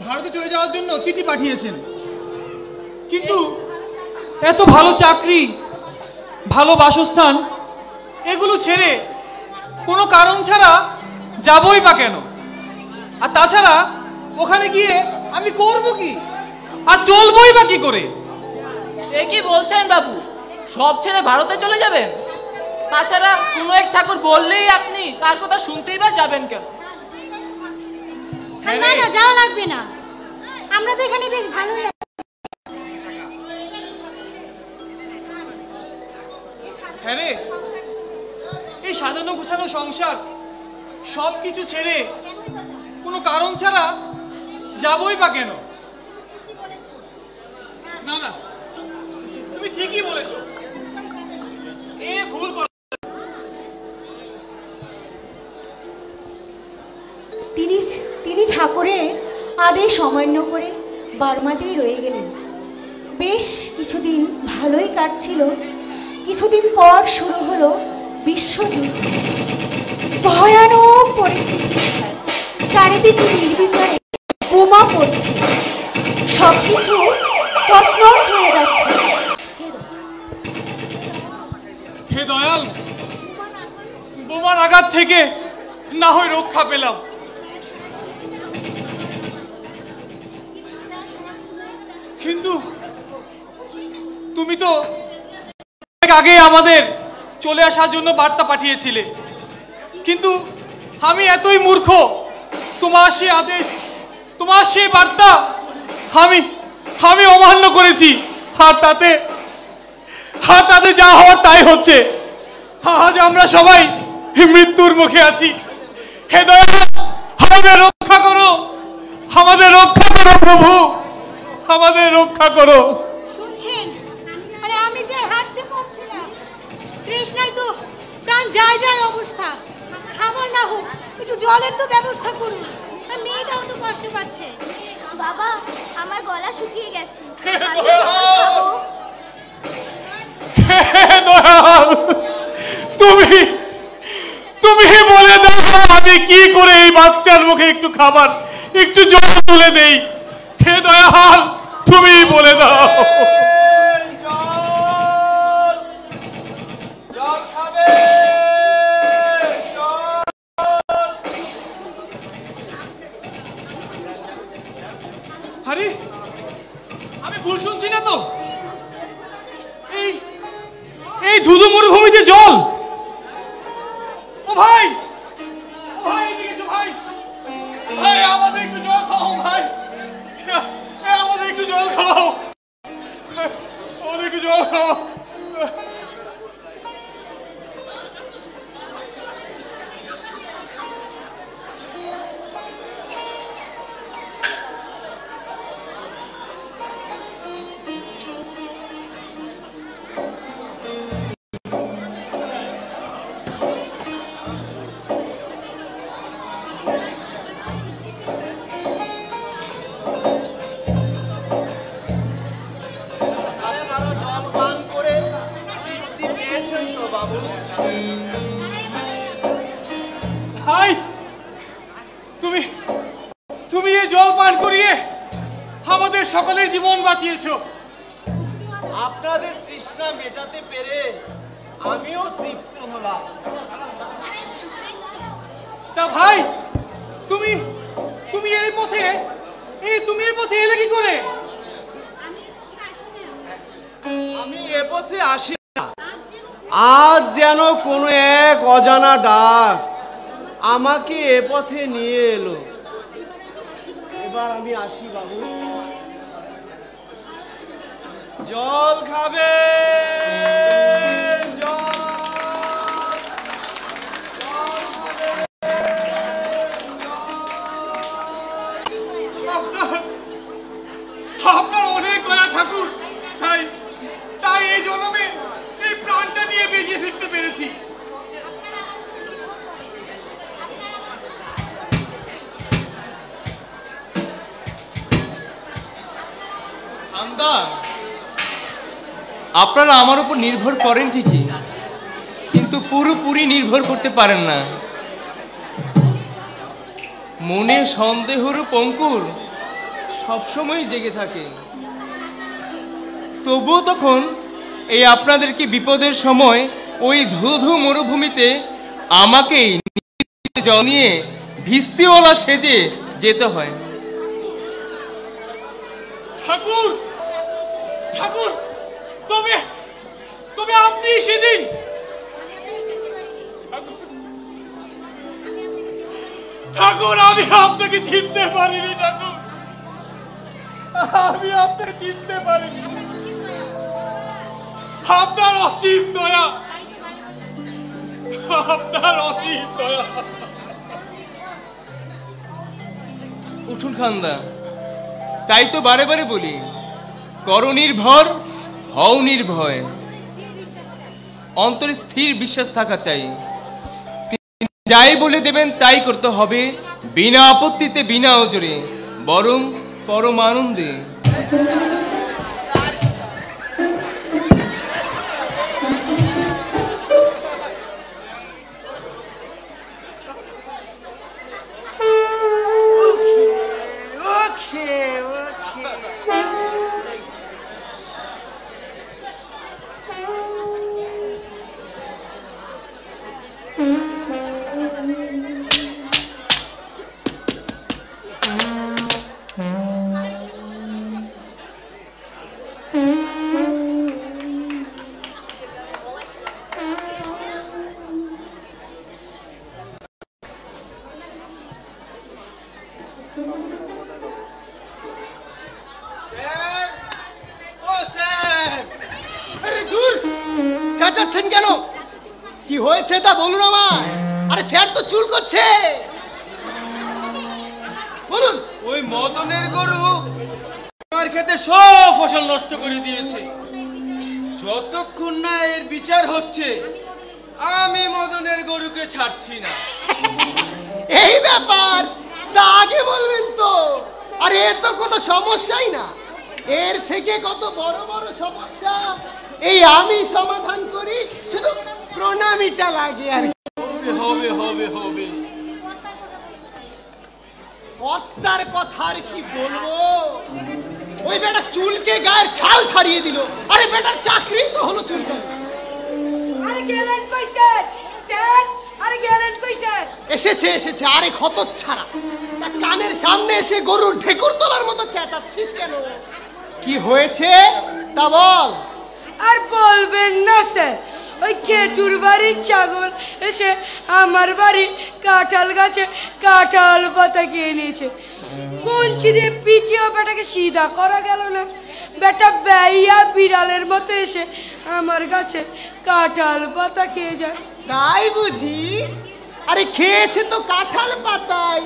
ভারতে চলে যাওয়ার জন্য চিঠি পাঠিয়েছেন, কিন্তু এত ভালো চাকরি, ভালো বাসস্থান, এগুলো ছেড়ে কোনো কারণ ছাড়া যাবই বা কেন? আর তাছাড়া ওখানে গিয়ে আমি করব কি, আর চলবই বা কি করে? এ কি বলছেন বাবু, সব ছেড়ে ভারতে চলে যাবেন? তাছাড়া কোনো এক ঠাকুর বললেই আপনি তার কথা শুনতেই বা যাবেন কেন? না না, যাওয়া লাগবে না, আমরা তো এখানে বেশ ভালোই আছি। হ্যাঁ রে, এই সাজানো গুছানো সংসার সব কিছু ছেড়ে কোনো কারণ ছাড়া যাবই বা কেন? না না, তুমি ঠিকই বলেছো, এ ভুল করে। তিনি ঠাকুরের আদেশ অমান্য করে বার্মাতেই রয়ে গেলেন। বেশ কিছুদিন ভালোই কাটছিল। কিছুদিন পর শুরু হলো বিশ্বযুদ্ধ। ভয়ানক পরিস্থিতি, চারিদিকে নির্বিচারে বোমা পড়ছে, সবকিছু তছনছ হয়ে যাচ্ছে। হে দয়াল, বোমার আঘাত থেকে না হয় রক্ষা পেলাম, কিন্তু তুমি তো আগে আমাদের চলে আসার জন্য বার্তা পাঠিয়েছিলে, কিন্তু আমি এতই মূর্খ, তোমার সে আদেশ, তোমার সেই বার্তা আমি অমান্য করেছি, আর তাতে যা হওয়ার তাই হচ্ছে। আজ আমরা সবাই মৃত্যুর মুখে আছি। হে দয়াল, আমাদের রক্ষা করো, আমাদের রক্ষা করো প্রভু, আমাদের রক্ষা করো। শুনছেন, আরে আমি যে হাঁটতে পারছি না, তৃষ্ণায় তো প্রাণ যায় যায় অবস্থা। খাবার না হোক, একটু জলের তো ব্যবস্থা করুন, আর মেয়েটাও তো কষ্ট পাচ্ছে। বাবা, আমার গলা শুকিয়ে গেছে, তুমি বলে দাও আমি কি করে এই বাচ্চার মুখে একটু খাবার, একটু জল তুলে দেই। হে দয়াল, তুমি বলে দাও। আরে আমি ভুল শুনছি না তো? এই ধুধু মরুভূমিতে জল? ও ভাই, ও ভাই এদিকে এসো ভাই, ভাই আমাদের একটু জল খাও ভাই, আমাদের একটু জল খাও, আমাদের একটু জল খাও। ভাই, তুমি এই জল পান করিয়ে আমাদের সকলের জীবন বাঁচিয়েছো। আপনাদের তৃষ্ণা মেটাতে পেরে আমিও তৃপ্ত হলাম। তা ভাই, তুমি এই পথে এলে কি করে? আমি এ পথে আসি না, আজ যেন কোনো এক অজানা ডাক আমাকে এ পথে নিয়ে এলো। এবার আমি আসি বাবু। জল খাবে? আপনার অনেক দয়া ঠাকুর, তাই এই জন্মে এই প্রাণটা নিয়ে বেঁচে ফিরতে পেরেছি। আপনারা আমার উপর নির্ভর করেন ঠিকই, কিন্তু পুরোপুরি নির্ভর করতে পারেন না। মনে সন্দেহরূপ অঙ্কুর সবসময় জেগে থাকে, তবুও তখন এই আপনাদেরকে বিপদের সময় ওই ধুধু মরুভূমিতে আমাকেই জল নিয়ে ভিস্তিওয়ালা সেজে যেতে হয়। ঠাকুর, ঠাকুর, তবে আপনি সেদিন ঠাকুর, আমি আপনাকে চিনতে পারিনি ঠাকুর, আমি আপনাকে চিনতে পারিনি। আপনার অসীম দয়া, আপনার অসীম দয়া। উঠুন খান্দা, তাই তো বারে বারে বলি, করো নির্ভর, হও নির্ভয়। অন্তরে স্থির বিশ্বাস থাকা চাই, যাই বলে দেবেন তাই করতে হবে, বিনা আপত্তিতে বিনা ওজরে, বরং পরমানন্দে। আরে দূর, চেঁচাচ্ছেন কেন? কি হয়েছে তা বলুন আমায়। আরে স্যার তো চুল করছে, বলুন। ওই মদনের গরু আমার খেতে সব ফসল নষ্ট করে দিয়েছে। যতক্ষণ না এর বিচার হচ্ছে আমি মদনের গরুকে ছাড়ছি না। এই ব্যাপার, তা আগে বলবেন তো। আরে এ তো কোনো সমস্যাই না, এর থেকে কত বড় বড় সমস্যা এই আমি সমাধান করি, শুধু প্রণামীটা লাগে আর কি। হবে হবে হবে। কর্তার কথা আর কি বলবো, ওই বেটা চুলকে গায়ের ছাল ছাড়িয়ে দিল। আরে বেটার চাকরি তো হলো চুল ছাড়িয়ে। আরে গেলেন কই স্যার? স্যার আরে গেলেন কই স্যার? এসেছে এসেছে। আরে খতর ছাড়া, তা কানের সামনে এসে গরুর ঢেকুর তোলার মতো চেঁচাচ্ছিস কেন? কি হয়েছে তা বল। আর বলবেন না স্যার, ওই কেটুর বাড়ির ছাগল এসে আমার বাড়ির কাঁঠাল গাছে কাঁঠাল পাতা খেয়ে নিয়েছে। কঞ্চি দিয়ে পিটিয়েও বেটাকে সিধা করা গেল না। বেটা বেইয়া বিড়ালের মতো এসে আমার গাছে কাঁঠাল পাতা খেয়ে যায়। তাই বুঝি? আরে খেয়েছে তো কাঁঠাল পাতায়,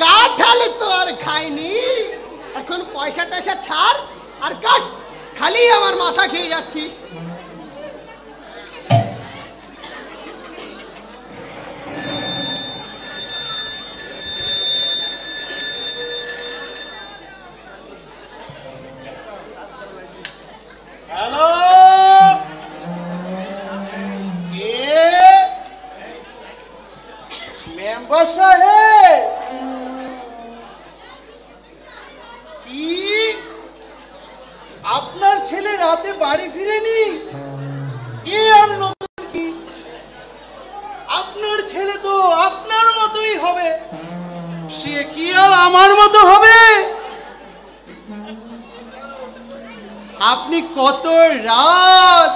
কাঁঠালে তো আর খায়নি। এখন পয়সা টয়সা ছাড় আর কাট, খালি আমার মাথা খেয়ে যাচ্ছিস। হ্যালো, মেম্বার সাহেব, কি আপনার ছেলে রাতে বাড়ি ফিরেনি? এ আর নতুন কি? আপনার ছেলে তো আপনার মতোই হবে, সে কি আর আমার মতো হবে? আপনি কত রাত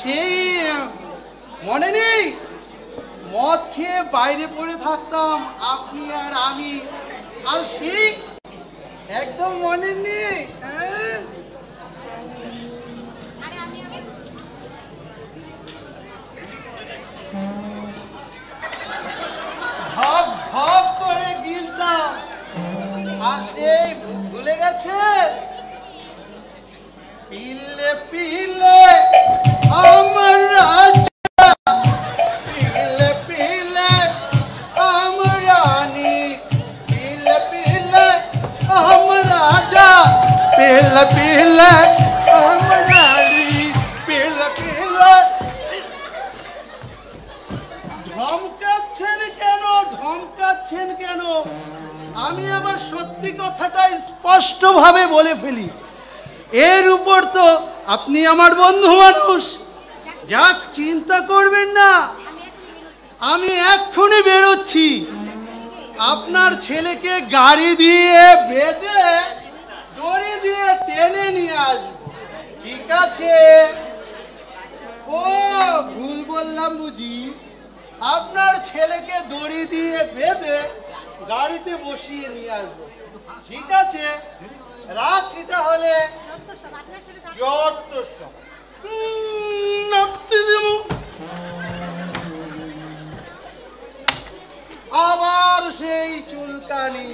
সেই মনে নেই, মদ খেয়ে বাইরে পড়ে থাকতাম আপনি আর আমি, আর সেই একদম মনে নেই? ভাব ভাব করে গিলতাম, আর সেই ভুলে গেছে? পিলে পিলে আমার রাজা, পিলে পিলে আমার রানী, পিলে পিলে আমার রাজা, পিলে পিলে আমার রানী, পিলে পিলে। ধমকাচ্ছেন কেন, ধমকাচ্ছেন কেন? আমি আমার সত্যি কথাটা স্পষ্ট ভাবে বলে ফেলি। এর উপর তো আপনি আমার বন্ধু মানুষ, যাক চিন্তা করবেন না, আমি এক্ষুনি বেরোচ্ছি। আপনার ছেলেকে গাড়ি দিয়ে বেঁধে দড়ি দিয়ে টেনে নিয়ে আসবো, ঠিক আছে? ও ভুল বললাম বুঝি, আপনার ছেলেকে দড়ি দিয়ে বেঁধে গাড়িতে বসিয়ে নিয়ে আসবো, ঠিক আছে? রাখছি তাহলে। আবার সেই চুলকানি,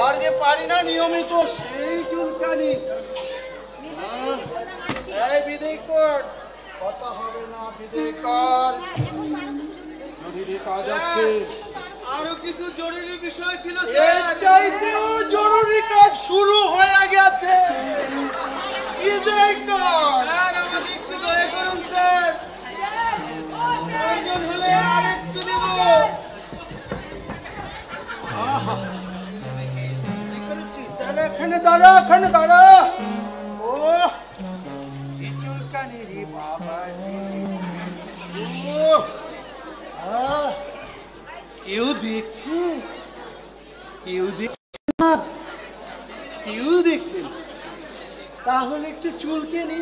আর যে পারি না নিয়মিত সেই চুলকানি। এই বিদায় কর, কথা হবে না, বিদায় কর, জরুরি কাজ আছে। আরো কিছু জরুরি বিষয় ছিল এর চাইতেও জরুরি কাজ শুরু হয়ে গেছে। বিদায় কর। স্যার আমাকে একটু দয়া করুন স্যার, প্রয়োজন হলে আরেকটু দেব। এখানে দাঁড়া, এখানে দাঁড়া। ও এই চুলকানি রে বাবা, কেউ দেখছে? কেউ দেখছে না, কেউ দেখছে না, তাহলে একটু চুলকে নি।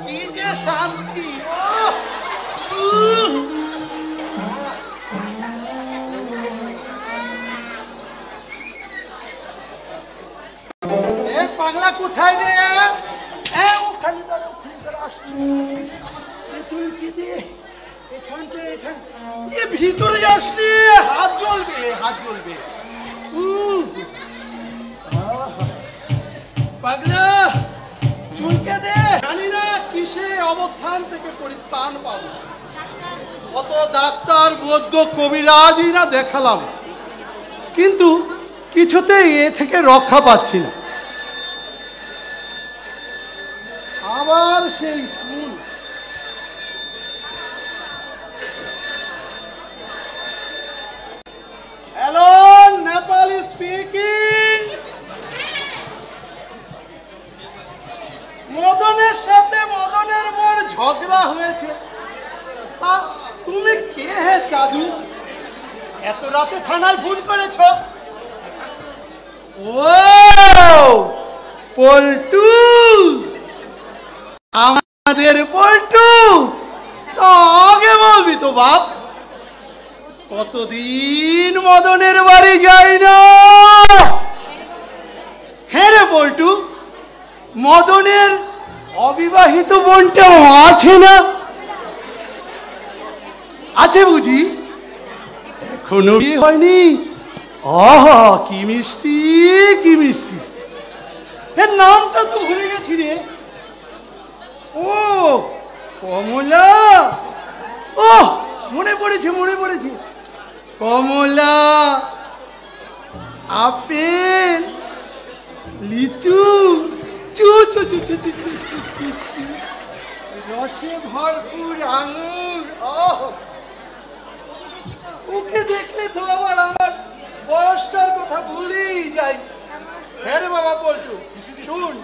কি যে শান্তি! কোথায় রে? ওখানে ধরে আসছি। তুলছি দিয়ে এখান ভিতরে যাসনি, হাত জ্বলবে, হাত জ্বলবে। পাগলা চুলকে দে। জানি না কিসে অবস্থান থেকে পরিত্রাণ পাবো। কত ডাক্তার বৈদ্য কবিরাজই না দেখালাম, কিন্তু কিছুতেই এ থেকে রক্ষা পাচ্ছি না। আবার সেই ফুল। Hello, Nepali speaking. মদনের সাথে মদনের বড় ঝগড়া হয়েছে। তা তুমি কে হে চাদু? এত রাতে থানায় ফোন করেছ? ও পল্টু, আমাদের পল্টু। তা আগে বলবি তো বাপ, কতদিন মদনের বাড়ি যাই না। হ্যাঁ রে পল্টু, মদনের অবিবাহিত বোনটা আছে না? আছে বুঝি? এখনো বিয়ে হয়নি? আহা কি মিষ্টি, কি মিষ্টি। এর নামটা তো ভুলে গেছি রে। ও কমলা। ও মনে পড়েছে, মনে পড়েছে। কমলা, আপেল, লিচু, চু চু চু চু চু চু চু, রসে ভরপুর আঙুর। ওকে দেখলে তো আবার আমার বয়সটার কথা ভুলেই যাই। হ্যাঁ রে বাবা পল্টু, শুন,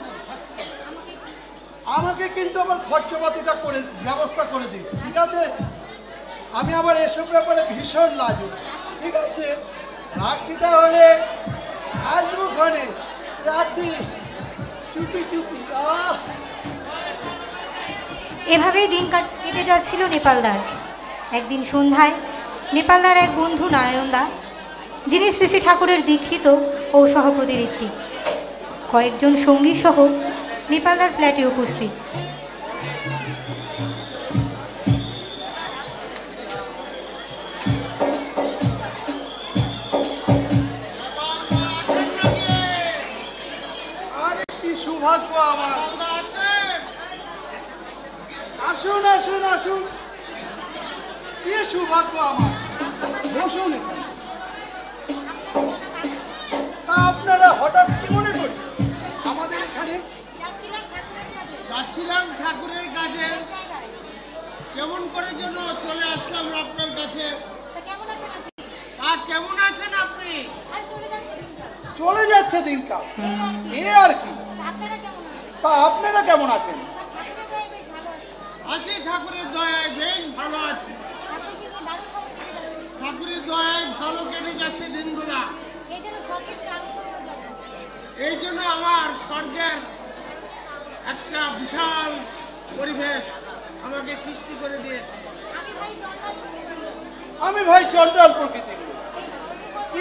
আমাকে কিন্তু আমার খরচপাতিটা করে ব্যবস্থা করে দিস, ঠিক আছে? আমি আবার এসব ব্যাপারে ভীষণ লাজুক, ঠিক আছে? রাখছি তাহলে, আসবো ক্ষণে রাতে চুপি চুপি। এভাবেই দিন কেটে যাচ্ছিল নেপালদার। একদিন সন্ধ্যায় নেপালদার এক বন্ধু নারায়ণদা, যিনি শ্রী শ্রী ঠাকুরের দীক্ষিত ও সহপ্রতিনিধি, কয়েকজন সঙ্গী সহ নেপালদার ফ্ল্যাটে উপস্থিত। সৌভাগ্য আমার। আসুন আসুন আসুন, কি সৌভাগ্য আমার। বসুন। আপনারা হঠাৎ কি মনে করি আমাদের এখানে? যাচ্ছিলাম ঠাকুরের কাছে, কেমন করে যেন চলে আসলাম আপনার কাছে। কেমন আছেন আপনি? চলে যাচ্ছে দিনকাল, এ আর কি। তা আপনারা কেমন আছেন? আছি ঠাকুরের দয়ায়, বেশ ভালো আছি। ঠাকুরের দয়ায় ভালো কেটে যাচ্ছে দিনগুলা। এই জন্য আমার স্বর্গের একটা বিশাল পরিবেশ আমাকে সৃষ্টি করে দিয়েছে। আমি ভাই চঞ্চল প্রকৃতির,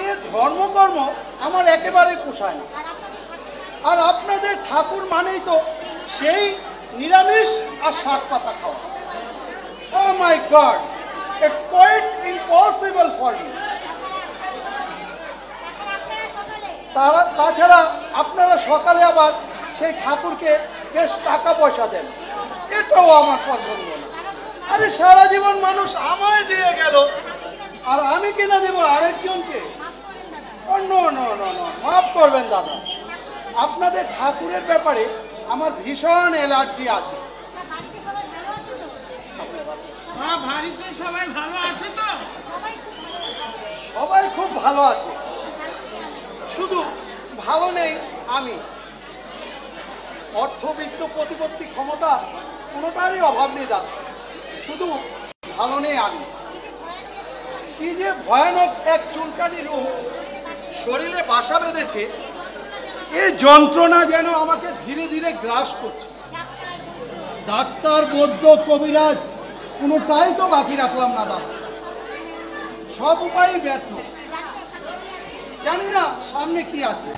এ ধর্মকর্ম আমার একেবারে পোষায় না। আর আপনাদের ঠাকুর মানেই তো সেই নিরামিষ আর শাক পাতা খাওয়া। Oh my god, it's quite impossible for me. তাছাড়া আপনারা সকালে আবার সেই ঠাকুরকে বেশ টাকা পয়সা দেন, এটাও আমার পছন্দ না। আরে সারা জীবন মানুষ আমায় দিয়ে গেল, আর আমি কিনা দেবো আরেকজনকে? মাফ করবেন দাদা, আপনাদের ঠাকুরের ব্যাপারে আমার ভীষণ অ্যালার্জি আছে। বাড়িতে সবাই ভালো আছে তো? সবাই খুব ভালো আছে, শুধু ভালো নেই আমি। অর্থবিত্ত প্রতিপত্তি ক্ষমতা কোনোটারই অভাব নেই দাদা, শুধু ভালো নেই আমি। কি যে ভয়ানক এক চুলকানি রোগ শরীরে বাসা বেঁধেছে, এই যন্ত্রণা যেন আমাকে ধীরে ধীরে গ্রাস করছে। ডাক্তার বৈদ্য কবিরাজ কোনোটাই তো বাকি রাখলাম না দাদা, সব উপায়ই ব্যর্থ। জানি না সামনে কি আছে।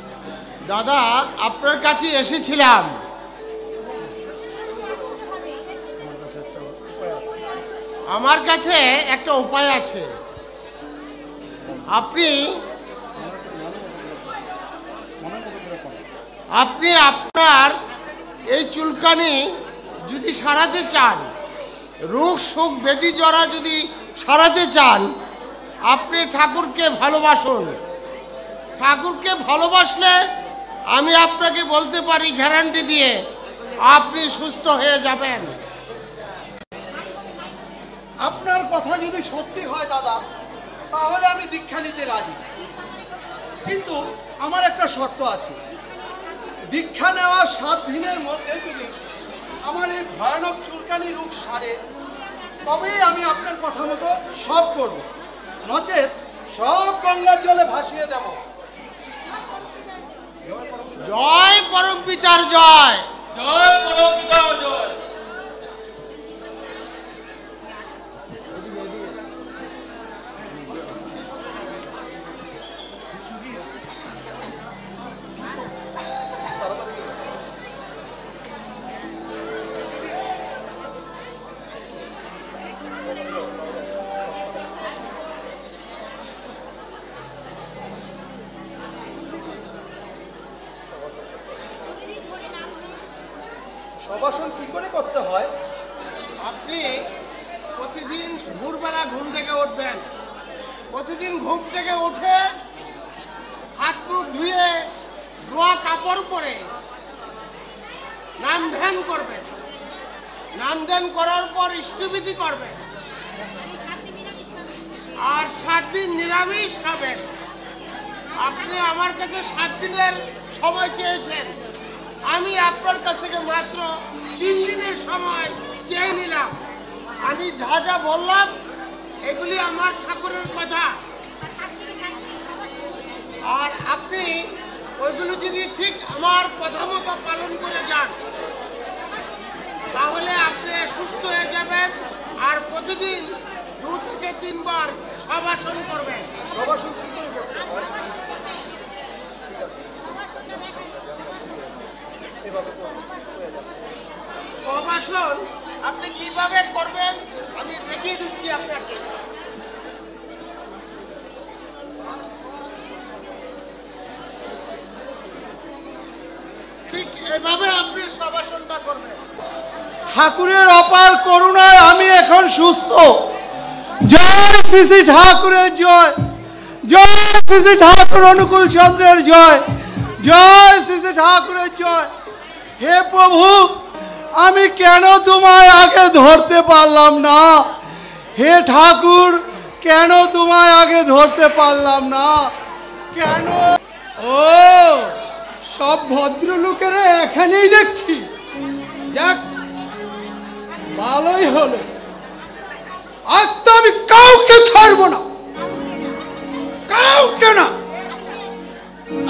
দাদা, আপনার কাছে এসেছিলাম। আমার কাছে একটা উপায় আছে। আপনি আপনার এই চুলকানি যদি সারাতে চান, রোগ শোক ব্যাধি জরা যদি সারাতে চান, আপনি ঠাকুরকে ভালোবাসুন। ঠাকুরকে ভালোবাসলে আমি আপনাকে বলতে পারি গ্যারান্টি দিয়ে আপনি সুস্থ হয়ে যাবেন। আপনার কথা যদি সত্যি হয় দাদা, তাহলে আমি দীক্ষা নিতে রাজি। কিন্তু আমার একটা শর্ত আছে। দীক্ষা নেওয়ার 7 দিনের মধ্যে যদি আমার এই ভয়ানক চুলকানি রোগ সারে, তবেই আমি আপনার কথা মতো সব করব, নচেত সব গঙ্গার জলে ভাসিয়ে দেব। জয় পরম পিতার জয়। জয় পরম পিতার জয়। সবাসন কি করে করতে হয়? আপনি প্রতিদিন ভোরবেলা ঘুম থেকে উঠবেন। প্রতিদিন ঘুম থেকে উঠে হাত মুখ ধুয়ে ধোয়া কাপড় পরে নাম ধ্যান করবেন। নাম ধ্যান করার পর ইষ্টবিধি করবেন, আর 7 দিন নিরামিষ খাবেন। আপনি আমার কাছে 7 দিনের সময় চেয়েছেন, আমি আপনার কাছ থেকে মাত্র 3 দিনের সময় চেয়ে নিলাম। আমি যা যা বললাম এগুলি আমার ঠাকুরের কথা, আর আপনি ওইগুলো যদি ঠিক আমার কথা মতো পালন করে যান, তাহলে আপনি সুস্থ হয়ে যাবেন। আর প্রতিদিন 2 থেকে 3 বার সবাসন করবেন। সবাসন কি করে করতে হয়? সবাসন আপনি কিভাবে করবেন আমি দেখিয়ে দিচ্ছি আপনাকে। ঠিক এভাবে আপনি সবাসনটা করবেন। ঠাকুরের অপার করুণায় আমি এখন সুস্থ। জয় শ্রী শ্রী ঠাকুরের জয়। জয় শ্রী শ্রী ঠাকুর অনুকূল চন্দ্রের জয়। জয় শ্রী শ্রী ঠাকুরের জয়। হে প্রভু, আমি কেন তোমায় আগে ধরতে পারলাম না? হে ঠাকুর, কেন তোমায় আগে ধরতে পারলাম না? কেন? ও, সব ভদ্রলোকেরা এখানেই দেখছি। যাক, ভালোই হলো। আজ তো আমি কাউকে ছাড়বো না, কাউকে না।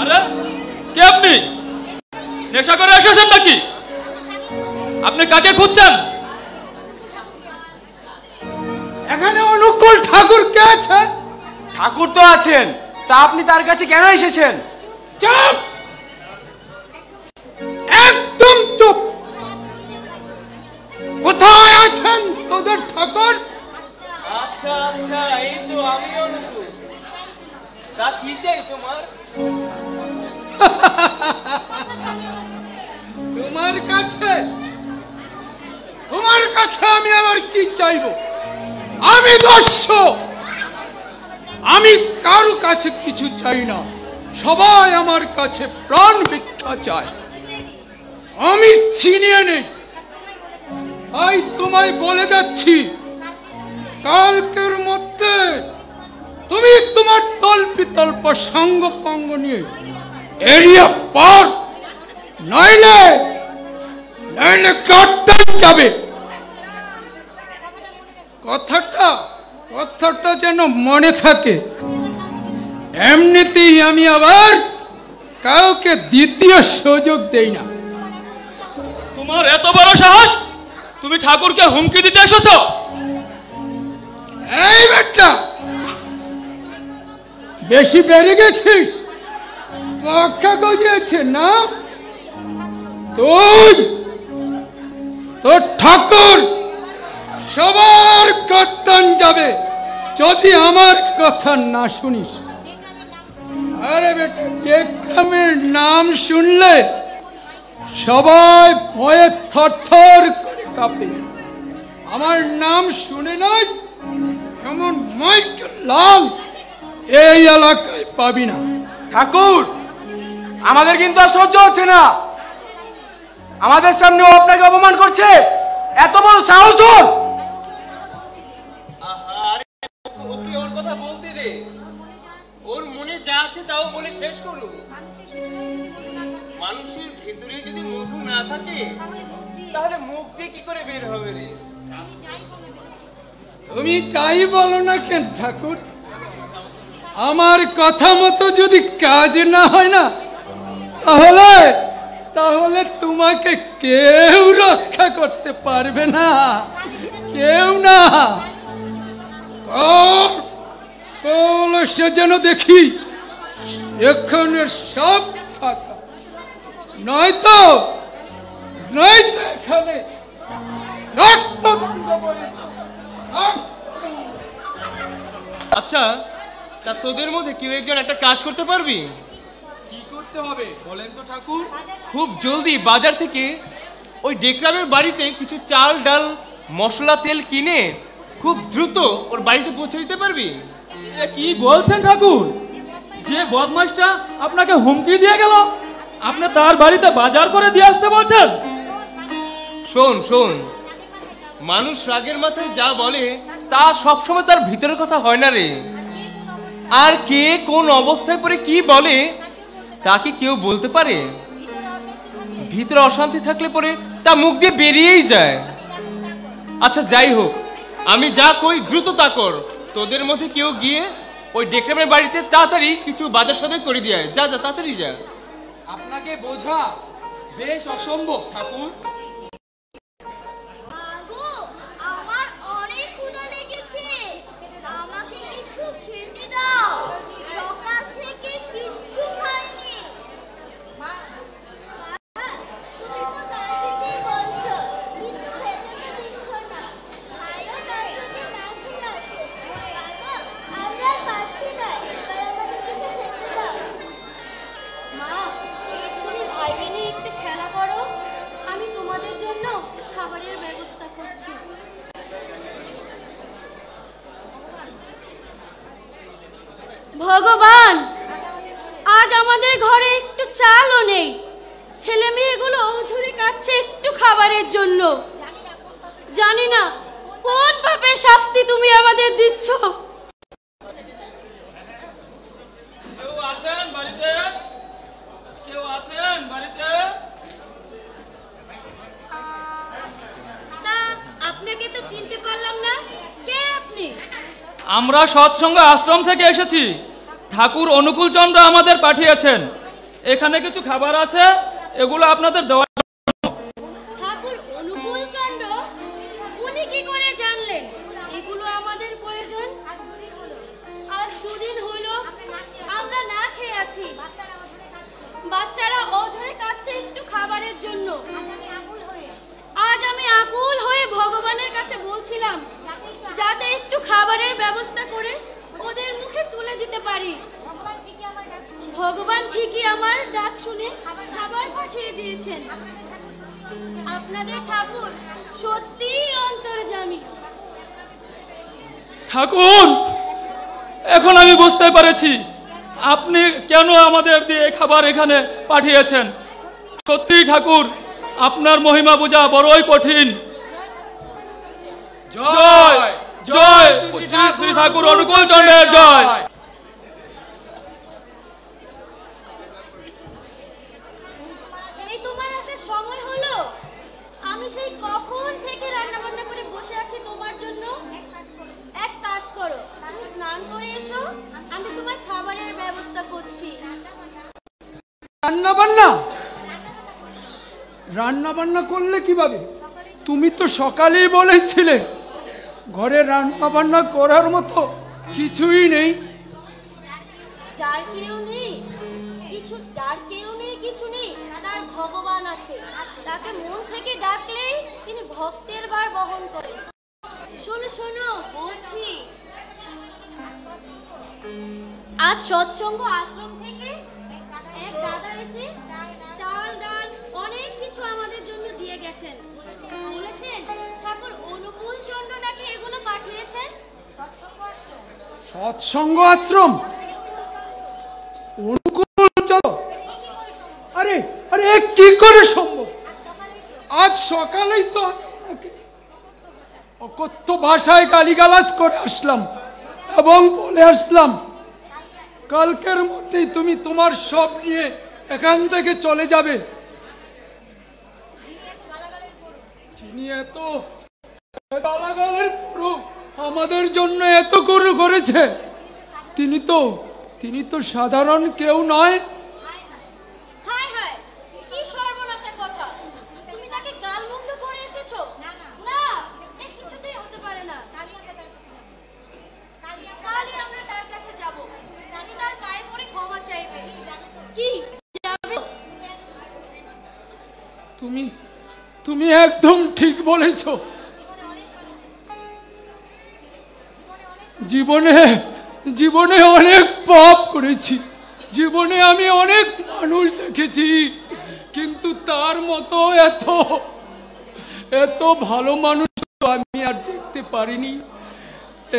আরে কে আপনি? নেশা করে এসেছেন নাকি? আপনি কাকে খুঁজছেন? এখানে অনুকূল ঠাকুর কে আছে? ঠাকুর তো আছেন, তা আপনি তার কাছে কেন এসেছেন? চুপ, একদম চুপ। কোথায় আছেন তোদের ঠাকুর? আচ্ছা আচ্ছা, এই তো আমি অনুকূল। তা কি চাই তোমার? তোমার কাছে আমি আবার কি চাইবো? আমি দস্যু, আমি কারো কাছে কিছু চাই না। সবাই আমার কাছে প্রাণ ভিক্ষা চায়। আমি ছিনিয়ে নেই। তাই তোমায় বলে যাচ্ছি, কালকের মধ্যে তুমি তোমার তল্পিতল্প সঙ্গ পঙ্গ নিয়ে এরিয়া পার, নইলে কাটতে যাবে। কথাটা যেন মনে থাকে। এমনিতেই আমি আবার কাউকে দ্বিতীয় সুযোগ দেই না। তোমার এত বড় সাহস, তুমি ঠাকুরকে হুমকি দিতে এসেছো? এই বেটা, বেশি বেড়ে গেছিস। মক্কা গজিয়েছে না? তুই তোর ঠাকুর সবার কর্তন যাবে যদি আমার কথা না শুনিস। আরে বেটা, টেকরামের নাম শুনলে সবাই ভয়ে থরথর করে কাঁপে। আমার নাম শুনে নাই এমন মাইকেল লাল এই এলাকায় পাবি না। ঠাকুর, আমাদের কিন্তু আর সহ্য হচ্ছে না। আমাদের সামনে ও আপনাকে অপমান করছে, এত বড় সাহস ওর! ওকে ওর কথা বলতে দে, ওর মনে যা আছে তাও বলে শেষ করুক। মানুষের ভেতরে যদি মধু না থাকে তাহলে মুখ দিয়ে কি করে বের হবে রে? তুমি চাই বলো না কেন ঠাকুর, আমার কথা মতো যদি কাজ না হয় না তাহলে তাহলে তোমাকে কেউ রক্ষা করতে পারবে না, কেউ না। সে যেন দেখি এখানে সব ফাঁকা, নয়তো এখানে আচ্ছা, তা তোদের মধ্যে কেউ একজন একটা কাজ করতে পারবি? কি করতে হবে বলেন তো ঠাকুর? খুব জলদি বাজার থেকে ওই ডেকরামের বাড়িতে কিছু চাল ডাল মশলা তেল কিনে খুব দ্রুত ওর বাড়িতে পৌঁছে দিতে পারবি? কি বলছেন ঠাকুর? যে বদমাশটা আপনাকে হুমকি দিয়ে গেল আপনি তার বাড়িতে বাজার করে দিয়ে আসতে বলছেন? শোন শোন, মানুষ রাগের মাথায় যা বলে তা সবসময় তার ভিতরের কথা হয় না রে। আর কে কোন অবস্থায় পড়ে কি বলে তা কি কেউ বলতে পারে? ভিতরে অশান্তি থাকলে পরে তা মুখ দিয়ে বেরিয়েই যায়। আচ্ছা যাই হোক, আমি যা কই দ্রুত তা কর। তোদের মধ্যে কেউ গিয়ে ওই ডেকরামের বাড়িতে তাড়াতাড়ি কিছু বাজার সদাই করে দিয়ে আয়। যা যা, তাড়াতাড়ি যা। আপনাকে বোঝা বেশ অসম্ভব ঠাকুর। আমার অনেক ক্ষুধা লেগেছে, আমাকে কিছু খেতে দাও। সকাল থেকে কিচ্ছু খাইনি। খাবারের ব্যবস্থা করছি। ভগবান, আজ আমাদের ঘরে একটু চালও নেই। ছেলে মেয়েগুলো ঝুড়ি কাচ্ছে একটু খাবারের জন্য। জানি না কোন পাপের শাস্তি তুমি আমাদের দিচ্ছ। কেউ আছেন বাড়িতে? কেউ আছেন বাড়িতে? আপনাকে তো চিনতে পারলাম না, কে আপনি? আমরা সৎসঙ্গ আশ্রম থেকে এসেছি। ঠাকুর অনুকূল চন্দ্র আমাদের পাঠিয়েছেন। এখানে কিছু খাবার আছে, এগুলো আপনাদের দেওয়ার জন্য। ঠাকুর অনুকূল চন্দ্র? উনি কি করে জানলেন এগুলো আমাদের প্রয়োজন? আজ দুদিন হলো আমরা না খেয়ে আছি। বাচ্চারা অঝরে কাচ্ছে একটু খাবারের জন্য। আজ আমি আকুল হয়ে ভগবানের কাছে বলছিলাম যাতে একটু খাবারের ব্যবস্থা করে ওদের মুখে তুলে দিতে পারি। ভগবান ঠিকই আমার ডাক শুনে খাবার পাঠিয়ে দিয়েছেন। আপনাদের ঠাকুর সত্যিই অন্তর্যামী। ঠাকুর, এখন আমি বুঝতে পেরেছি আপনি কেন আমাদের দিয়ে খাবার এখানে পাঠিয়েছেন। সত্যি ঠাকুর, আপনার মহিমা বোঝা বড়ই কঠিন। জয় জয় শ্রী শ্রী ঠাকুর অনুকূল চন্দ্রের জয়। এই তোমার আসার সময় হলো? আমি সেই কখন থেকে রান্না বান্না করে বসে আছি তোমার জন্য। এক কাজ করো, তুমি স্নান করে এসো, আমি তোমার খাবারের ব্যবস্থা করছি। রান্না বান্না? রান্না বান্না করলে কিভাবে? তুমি তো সকালেই বলেছিলে ঘরে রান্না বান্না করার মতো কিছুই নেই। যার কেউ নেই, যার কেউ নেই কিছু নেই তার ভগবান আছে, তাকে মন থেকে ডাকলেই তিনি ভক্তের ভার বহন করেন। শোনো শোনো বলছি, আজ সৎসঙ্গ আশ্রম থেকে এক দাদা এসে চাল ডাল অনেক কিছু আমাদের জন্য দিয়ে গেছেন। বলেছেন ঠাকুর অনুকূল চন্দ্র নাকি এগুলো পাঠিয়েছেন। সৎসঙ্গ আশ্রম অনুকূল চন্দ্র? আরে আরে কি করে সম্ভব? আজ সকালেই তো অকথ্য ভাষায় গালিগালাজ করে আসলাম এবং বলে আসলাম কালকের মধ্যেই তুমি তোমার সব নিয়ে এখান থেকে চলে যাবে। তিনি এত গালাগালের পুরো আমাদের জন্য এত করে করেছে, তিনি তো সাধারণ কেউ নয়। হায় হায়, কি সর্বনাশা কথা! তুমি তাকে গালমন্দ করে এসেছো? না, এ কিছুতেই হতে পারে না। কালই আমরা তার কাছে যাব, তুমি তার পায়ে পড়ে ক্ষমা চাইবে। কি যাবে? তুমি একদম ঠিক বলেছো। জীবনে অনেক পাপ করেছি, জীবনে আমি অনেক মানুষ দেখেছি, কিন্তু তার মতো এত ভালো মানুষ আমি আর দেখতে পারিনি।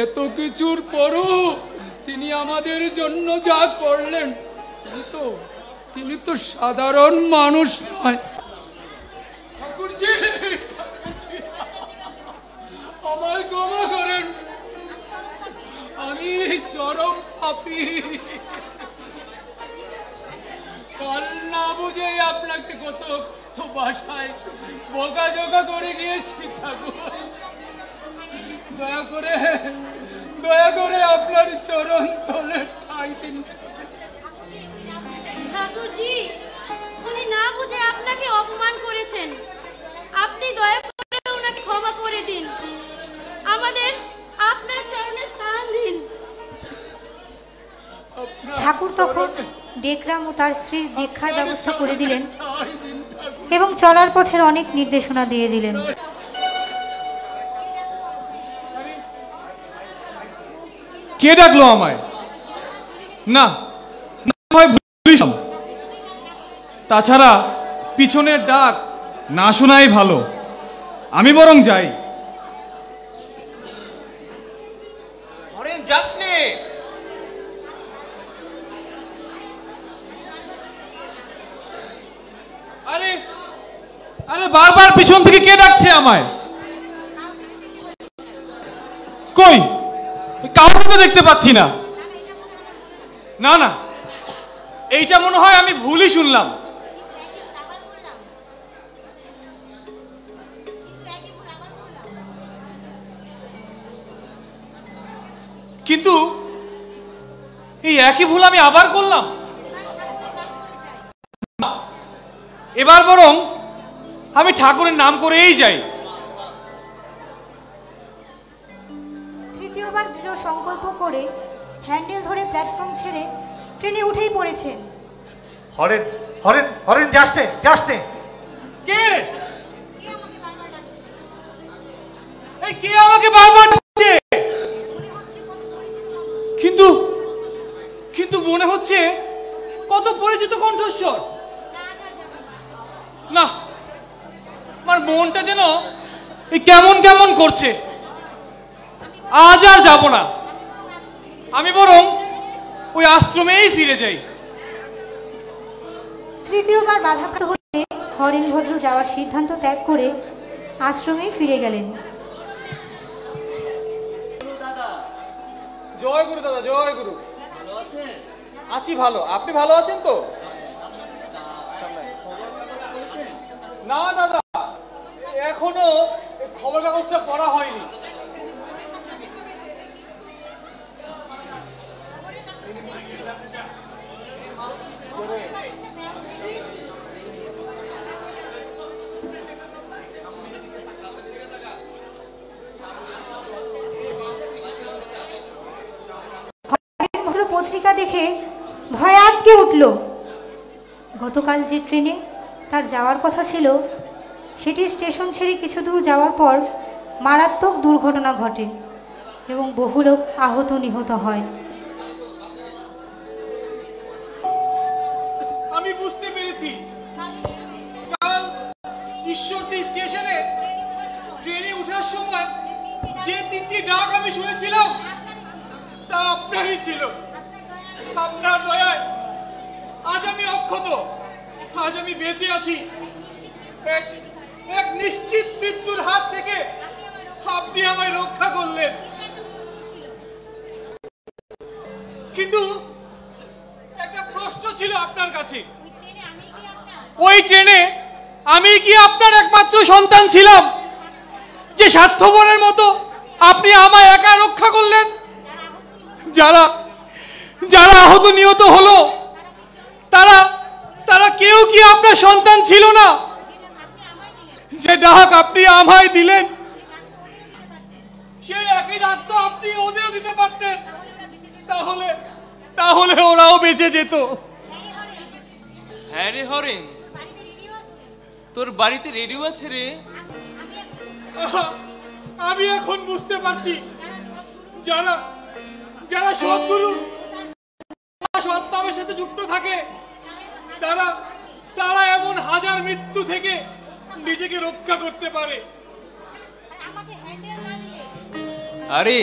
এত কিছুর পরও তিনি আমাদের জন্য যা করলেন, তিনি তো সাধারণ মানুষ নয়। ঠাকুরজি, আমায় ক্ষমা করেন, আমি চরম পাপী। কাল না বুঝে আপনাকে কত ভাষায় বোকাঝোকা করে গিয়েছি। ঠাকুর, দয়া করে আপনার চরণ তলে ঠাঁই দিন। ঠাকুরজি, উনি না বুঝে আপনাকে অপমান করেছেন, আপনি দয়া করে ওনাকে ক্ষমা করে দিন, আমাদের আপনার চরণে স্থান দিন। ঠাকুর তখন ডেকরাম ও তার স্ত্রীর দীক্ষার ব্যবস্থা করে দিলেন এবং চলার পথের অনেক নির্দেশনা দিয়ে দিলেন। কে ডাকলো আমায়? না, তাছাড়া পিছনের ডাক না শোনাই ভালো, আমি বরং যাই। হরেন, যাস নে। আরে আরে বারবার পিছন থেকে কে ডাকছে আমায়? কই, কাউকে তো দেখতে পাচ্ছি না। না না, এইটা মনে হয় আমি ভুলই শুনলাম। কিন্তু এই একই ভুল আমি আবার করলাম। এবার বরং আমি ঠাকুরের নাম করেই যাই। তৃতীয়বার দৃঢ় সংকল্প করে হ্যান্ডেল ধরে প্ল্যাটফর্ম ছেড়ে ট্রেনে উঠেই পড়েছেন। হরেন, হরেন, হরেন, যাসতে যাসতে। কে? এই কে আমাকে বারবার ডাকছে? কিন্তু মনে হচ্ছে কত পরিচিত কণ্ঠস্বর। না, আমার মনটা যেন এই কেমন কেমন করছে। আজ আর যাব না, আমি বরং ওই আশ্রমেই ফিরে যাই। তৃতীয়বার বাধাপ্রাপ্ত হয়ে হরেন ভদ্র যাওয়ার সিদ্ধান্ত ত্যাগ করে আশ্রমেই ফিরে গেলেন। জয় গুরু দাদা, জয় গুরু। আছি ভালো, আপনি ভালো আছেন তো? না দাদা, এখনো খবর কাগজটা পড়া হয়নি। পত্রিকা দেখে ভয়ে আটকে উঠল। গতকাল যে ট্রেনে তার যাওয়ার কথা ছিল সেটি স্টেশন ছেড়ে কিছু দূর যাওয়ার পর মারাত্মক দুর্ঘটনা ঘটে এবং বহু লোক আহত নিহত হয়। আমি বুঝতে পেরেছি, কাল ঈশ্বরদী স্টেশনে ট্রেনে ওঠার সময় যে 3টি ডাক আমি শুনেছিলাম তা আপনারই ছিল। আপনার দয়ায় আজ আমি অক্ষত, আজ আমি বেঁচে আছি। এক নিশ্চিত মৃত্যুর হাত থেকে আপনি আমায় রক্ষা করলেন। কিন্তু একটা প্রশ্ন ছিল আপনার কাছে, ওই ট্রেনে আমি কি আপনার একমাত্র সন্তান ছিলাম যে স্বার্থপরের মতো আপনি আমায় একা রক্ষা করলেন? যারা যারা আহত নিহত হলো তারা তারা কেউ কি আপনার সন্তান ছিল না? যে ডাক আপনি আমায় দিলেন সেই একই ডাক তো আপনি ওদেরও দিতে পারতেন, তাহলে তাহলে ওরাও বেঁচে যেত। হ্যাঁ রে হরেন, তোর বাড়িতে রেডিও আছে রে? আমি এখন বুঝতে পারছি, যারা যারা সদ্গুরু সৎভাবের সাথে যুক্ত থাকে তারা তারা এমন হাজার মৃত্যু থেকে নিজেকে রক্ষা করতে পারে। আরে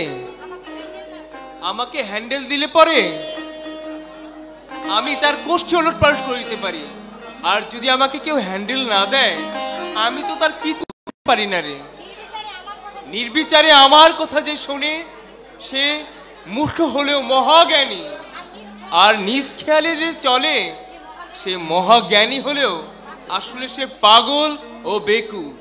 আমাকে হ্যান্ডেল দিলে পরে আমি তার কোষ্ঠী ওলটপালট করে দিতে পারি, আর যদি আমাকে কেউ হ্যান্ডেল না দেয় আমি তো তার কি করতে পারি না রে। নির্বিচারে আমার কথা যে শোনে সে মূর্খ হলেও মহাজ্ঞানী, আর নিজ খেয়ালে যে চলে সে মহাজ্ঞানী হলেও আসলে সে পাগল ও বেকুব।